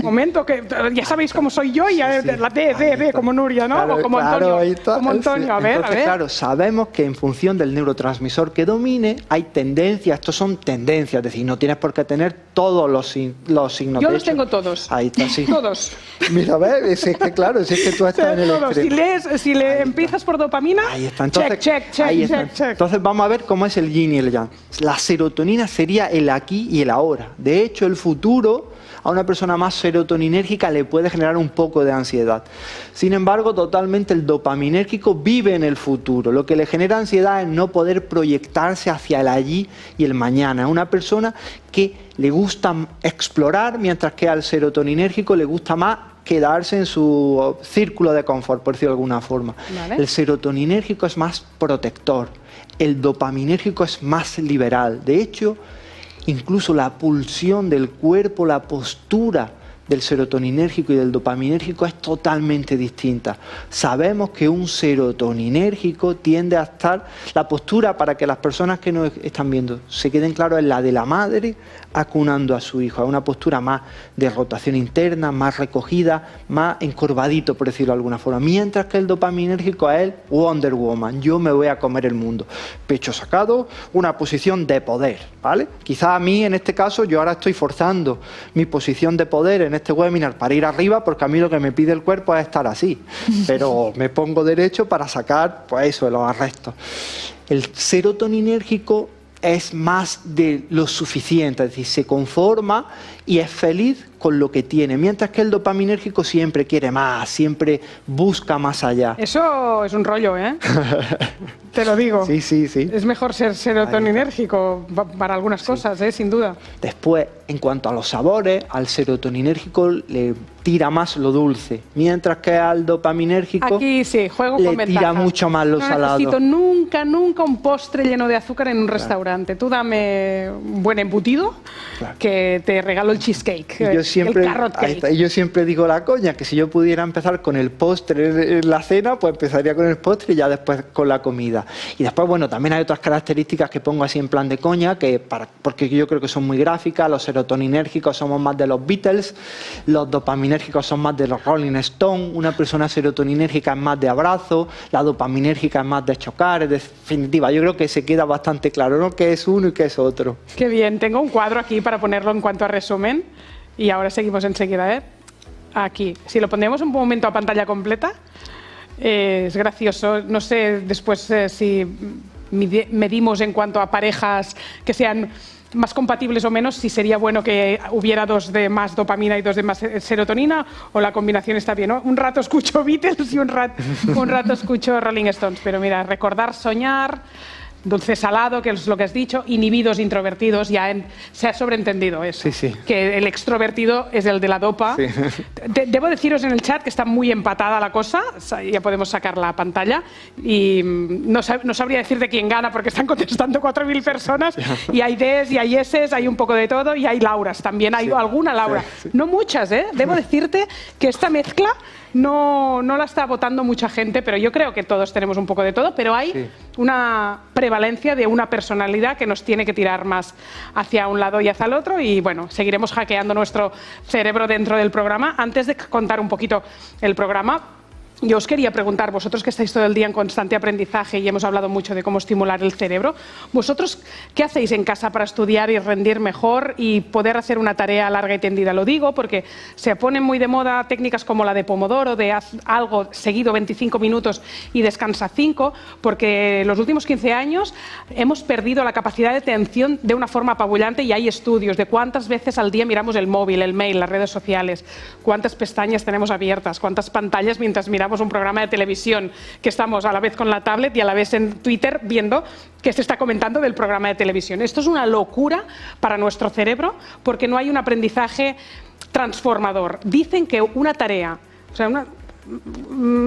momento, que ya sabéis cómo soy yo y la D, como Nuria, ¿no? Claro, o como Antonio. Como Antonio. Entonces, claro, sabemos que en función del neurotransmisor que domine, hay tendencias. Estos son tendencias, es decir, no tienes por qué tener todos los signos. Yo los tengo todos. Ahí está, sí. Todos. Mira, ves, es que claro, es que tú estás en el extremo. Si le empiezas por dopamina, ahí está. Entonces, check. Entonces vamos a ver cómo es el yin y el yang. La serotonina sería el aquí y el ahora. De hecho, el futuro a una persona más serotoninérgica le puede generar un poco de ansiedad. Sin embargo, totalmente el dopaminérgico vive en el futuro. Lo que le genera ansiedad es no poder proyectarse hacia el allí y el mañana. Es una persona que le gusta explorar, mientras que al serotoninérgico le gusta más quedarse en su círculo de confort, por decirlo de alguna forma. ¿Vale? El serotoninérgico es más protector, el dopaminérgico es más liberal. De hecho, incluso la pulsión del cuerpo, la postura del serotoninérgico y del dopaminérgico es totalmente distinta. Sabemos que un serotoninérgico tiende a estar, la postura, para que las personas que nos están viendo se queden claros, es la de la madre acunando a su hijo, es una postura más de rotación interna, más recogida, más encorvadito, por decirlo de alguna forma, mientras que el dopaminérgico es el Wonder Woman, yo me voy a comer el mundo, pecho sacado, una posición de poder, ¿vale? Quizá a mí, en este caso, yo ahora estoy forzando mi posición de poder en este webinar para ir arriba, porque a mí lo que me pide el cuerpo es estar así, pero me pongo derecho para sacar, pues eso, los arrestos. El serotoninérgico es más de lo suficiente, es decir, se conforma y es feliz con lo que tiene, mientras que el dopaminérgico siempre quiere más, siempre busca más allá. Eso es un rollo, ¿eh? Te lo digo. Sí. Es mejor ser serotoninérgico para algunas cosas, sin duda. Después, en cuanto a los sabores, al serotoninérgico le tira más lo dulce, mientras que al dopaminérgico aquí sí, juego le con tira ventajas. mucho más lo salado. No necesito nunca un postre lleno de azúcar en un restaurante. Tú dame un buen embutido, que te regalo el cheesecake, el carrot cake. Y yo siempre digo la coña, que si yo pudiera empezar con el postre en la cena, pues empezaría con el postre y ya después con la comida. Y después, bueno, también hay otras características que pongo así en plan de coña, porque yo creo que son muy gráficas. Los serotoninérgicos somos más de los Beatles, los dopaminérgicos son más de los Rolling Stones, una persona serotoninérgica es más de abrazo, la dopaminérgica es más de chocar. En definitiva, yo creo que se queda bastante claro, ¿no?, qué es uno y qué es otro. Qué bien, tengo un cuadro aquí para ponerlo en cuanto a resumen y ahora seguimos enseguida, aquí. Si lo ponemos un momento a pantalla completa, es gracioso. No sé después si medimos en cuanto a parejas que sean más compatibles o menos, si sería bueno que hubiera dos de más dopamina y dos de más serotonina, o la combinación está bien, ¿no? Un rato escucho Beatles y un rato escucho Rolling Stones, pero mira, recordar, soñar, dulce salado, que es lo que has dicho, inhibidos, introvertidos, se ha sobreentendido eso. Sí. Que el extrovertido es el de la dopa. Sí. Debo deciros en el chat que está muy empatada la cosa, ya podemos sacar la pantalla, y no sabría decirte quién gana porque están contestando 4.000 personas, y hay Ds, y hay Ss, hay un poco de todo, y hay Lauras también, hay alguna Laura. Sí. No muchas, ¿eh? Debo decirte que esta mezcla no la está votando mucha gente, pero yo creo que todos tenemos un poco de todo, pero hay una prevalencia de una personalidad que nos tiene que tirar más hacia un lado y hacia el otro, y bueno, seguiremos hackeando nuestro cerebro dentro del programa. Antes de contar un poquito el programa, yo os quería preguntar, vosotros que estáis todo el día en constante aprendizaje y hemos hablado mucho de cómo estimular el cerebro, ¿vosotros qué hacéis en casa para estudiar y rendir mejor y poder hacer una tarea larga y tendida? Lo digo porque se ponen muy de moda técnicas como la de Pomodoro, de haz algo seguido 25 minutos y descansa 5, porque los últimos 15 años hemos perdido la capacidad de atención de una forma apabullante, y hay estudios de cuántas veces al día miramos el móvil, el mail, las redes sociales, cuántas pestañas tenemos abiertas, cuántas pantallas mientras miramos un programa de televisión, que estamos a la vez con la tablet y a la vez en Twitter viendo que se está comentando del programa de televisión. Esto es una locura para nuestro cerebro porque no hay un aprendizaje transformador. Dicen que una tarea, o sea,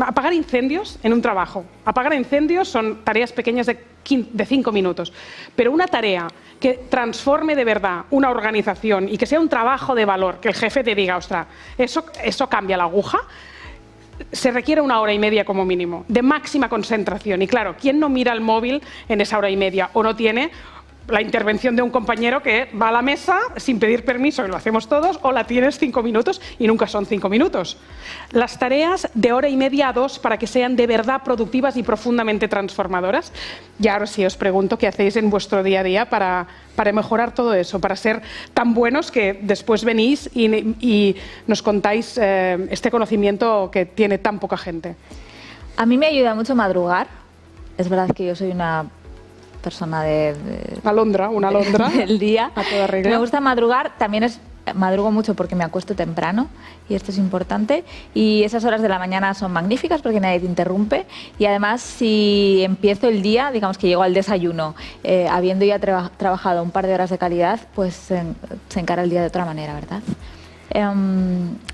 apagar incendios en un trabajo. Apagar incendios son tareas pequeñas de 5 minutos, pero una tarea que transforme de verdad una organización y que sea un trabajo de valor, que el jefe te diga, ostras, eso cambia la aguja, se requiere 1 hora y media como mínimo, de máxima concentración. Y claro, ¿quién no mira el móvil en esa hora y media o no tiene la intervención de un compañero que va a la mesa sin pedir permiso, que lo hacemos todos, o la tienes 5 minutos y nunca son 5 minutos? Las tareas de hora y media a 2 para que sean de verdad productivas y profundamente transformadoras. Y ahora sí os pregunto qué hacéis en vuestro día a día para mejorar todo eso, para ser tan buenos que después venís y nos contáis este conocimiento que tiene tan poca gente. A mí me ayuda mucho madrugar. Es verdad que yo soy una persona una alondra del día. A toda regla. Me gusta madrugar, madrugo mucho porque me acuesto temprano y esto es importante, y esas horas de la mañana son magníficas porque nadie te interrumpe, y además si empiezo el día, digamos que llego al desayuno habiendo ya trabajado un par de horas de calidad, pues se encara el día de otra manera, ¿verdad?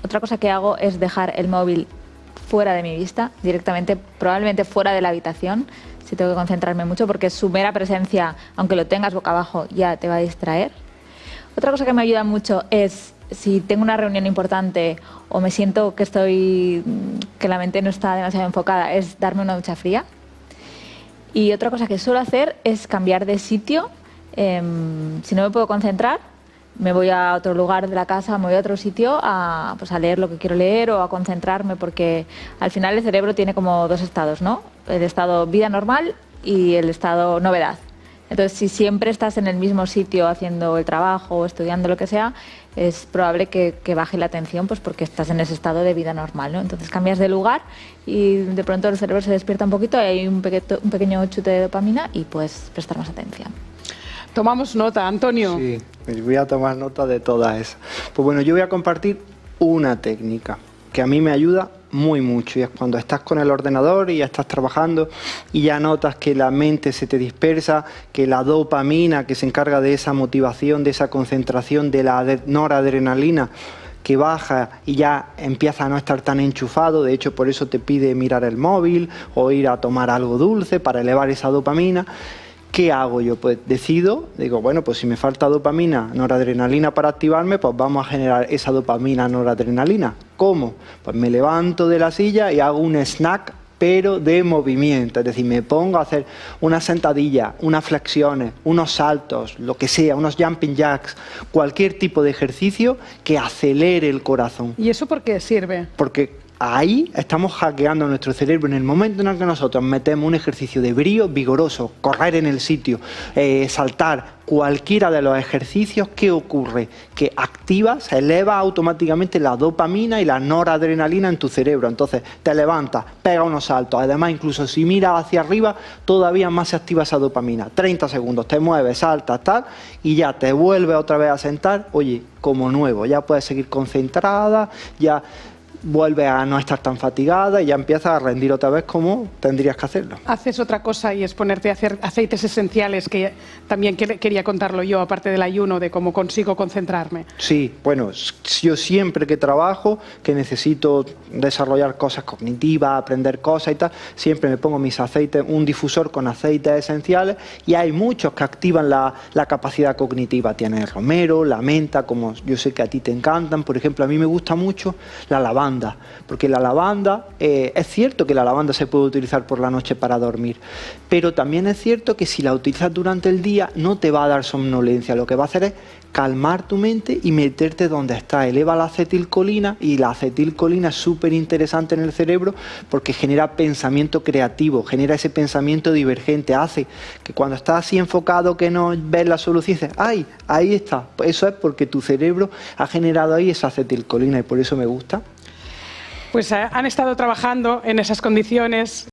Otra cosa que hago es dejar el móvil fuera de mi vista, directamente, probablemente fuera de la habitación, si tengo que concentrarme mucho, porque su mera presencia, aunque lo tengas boca abajo, ya te va a distraer. Otra cosa que me ayuda mucho es, si tengo una reunión importante o me siento que la mente no está demasiado enfocada, es darme una ducha fría. Y otra cosa que suelo hacer es cambiar de sitio. Si no me puedo concentrar, me voy a otro lugar de la casa, me voy a otro sitio a leer lo que quiero leer o a concentrarme, porque al final el cerebro tiene como 2 estados, ¿no? El estado vida normal y el estado novedad. Entonces, si siempre estás en el mismo sitio haciendo el trabajo o estudiando lo que sea, es probable que baje la atención, pues porque estás en ese estado de vida normal, ¿no? Entonces cambias de lugar y de pronto el cerebro se despierta un poquito y hay un pequeño chute de dopamina y puedes prestar más atención. Tomamos nota, Antonio. Sí, voy a tomar nota de todas esas. Pues bueno, yo voy a compartir una técnica que a mí me ayuda muy mucho, y es cuando estás con el ordenador y ya estás trabajando y ya notas que la mente se te dispersa, que la dopamina que se encarga de esa motivación, de esa concentración, de la noradrenalina que baja y ya empieza a no estar tan enchufado. De hecho, por eso te pide mirar el móvil o ir a tomar algo dulce para elevar esa dopamina. ¿Qué hago yo? Pues digo, bueno, pues si me falta dopamina, noradrenalina para activarme, pues vamos a generar esa dopamina, noradrenalina. ¿Cómo? Pues me levanto de la silla y hago un snack, pero de movimiento. Es decir, me pongo a hacer una sentadilla, unas flexiones, unos saltos, lo que sea, unos jumping jacks, cualquier tipo de ejercicio que acelere el corazón. ¿Y eso por qué sirve? Porque ahí estamos hackeando nuestro cerebro. En el momento en el que nosotros metemos un ejercicio de brío vigoroso, correr en el sitio, saltar, cualquiera de los ejercicios, ¿qué ocurre? Que activa, se eleva automáticamente la dopamina y la noradrenalina en tu cerebro. Entonces te levantas, pega unos saltos. Además, incluso si miras hacia arriba, todavía más se activa esa dopamina. 30 segundos, te mueves, saltas, tal, y ya te vuelves otra vez a sentar. Oye, como nuevo, ya puedes seguir concentrada, ya vuelves a no estar tan fatigada y ya empiezas a rendir otra vez como tendrías que hacerlo. Haces otra cosa y es ponerte a hacer aceites esenciales, que también quería contarlo yo, aparte del ayuno, de cómo consigo concentrarme. Sí, bueno, yo siempre que trabajo, que necesito desarrollar cosas cognitivas, aprender cosas y tal, siempre me pongo mis aceites, un difusor con aceites esenciales, y hay muchos que activan la capacidad cognitiva. Tienes el romero, la menta, como yo sé que a ti te encantan. Por ejemplo, a mí me gusta mucho la lavanda, porque la lavanda, es cierto que la lavanda se puede utilizar por la noche para dormir, pero también es cierto que si la utilizas durante el día no te va a dar somnolencia, lo que va a hacer es calmar tu mente y meterte donde está. Eleva la acetilcolina, y la acetilcolina es súper interesante en el cerebro porque genera pensamiento creativo, genera ese pensamiento divergente, hace que cuando estás así enfocado que no ves la solución, dices, ¡ay! Ahí está. Pues eso es porque tu cerebro ha generado ahí esa acetilcolina, y por eso me gusta. Pues han estado trabajando en esas condiciones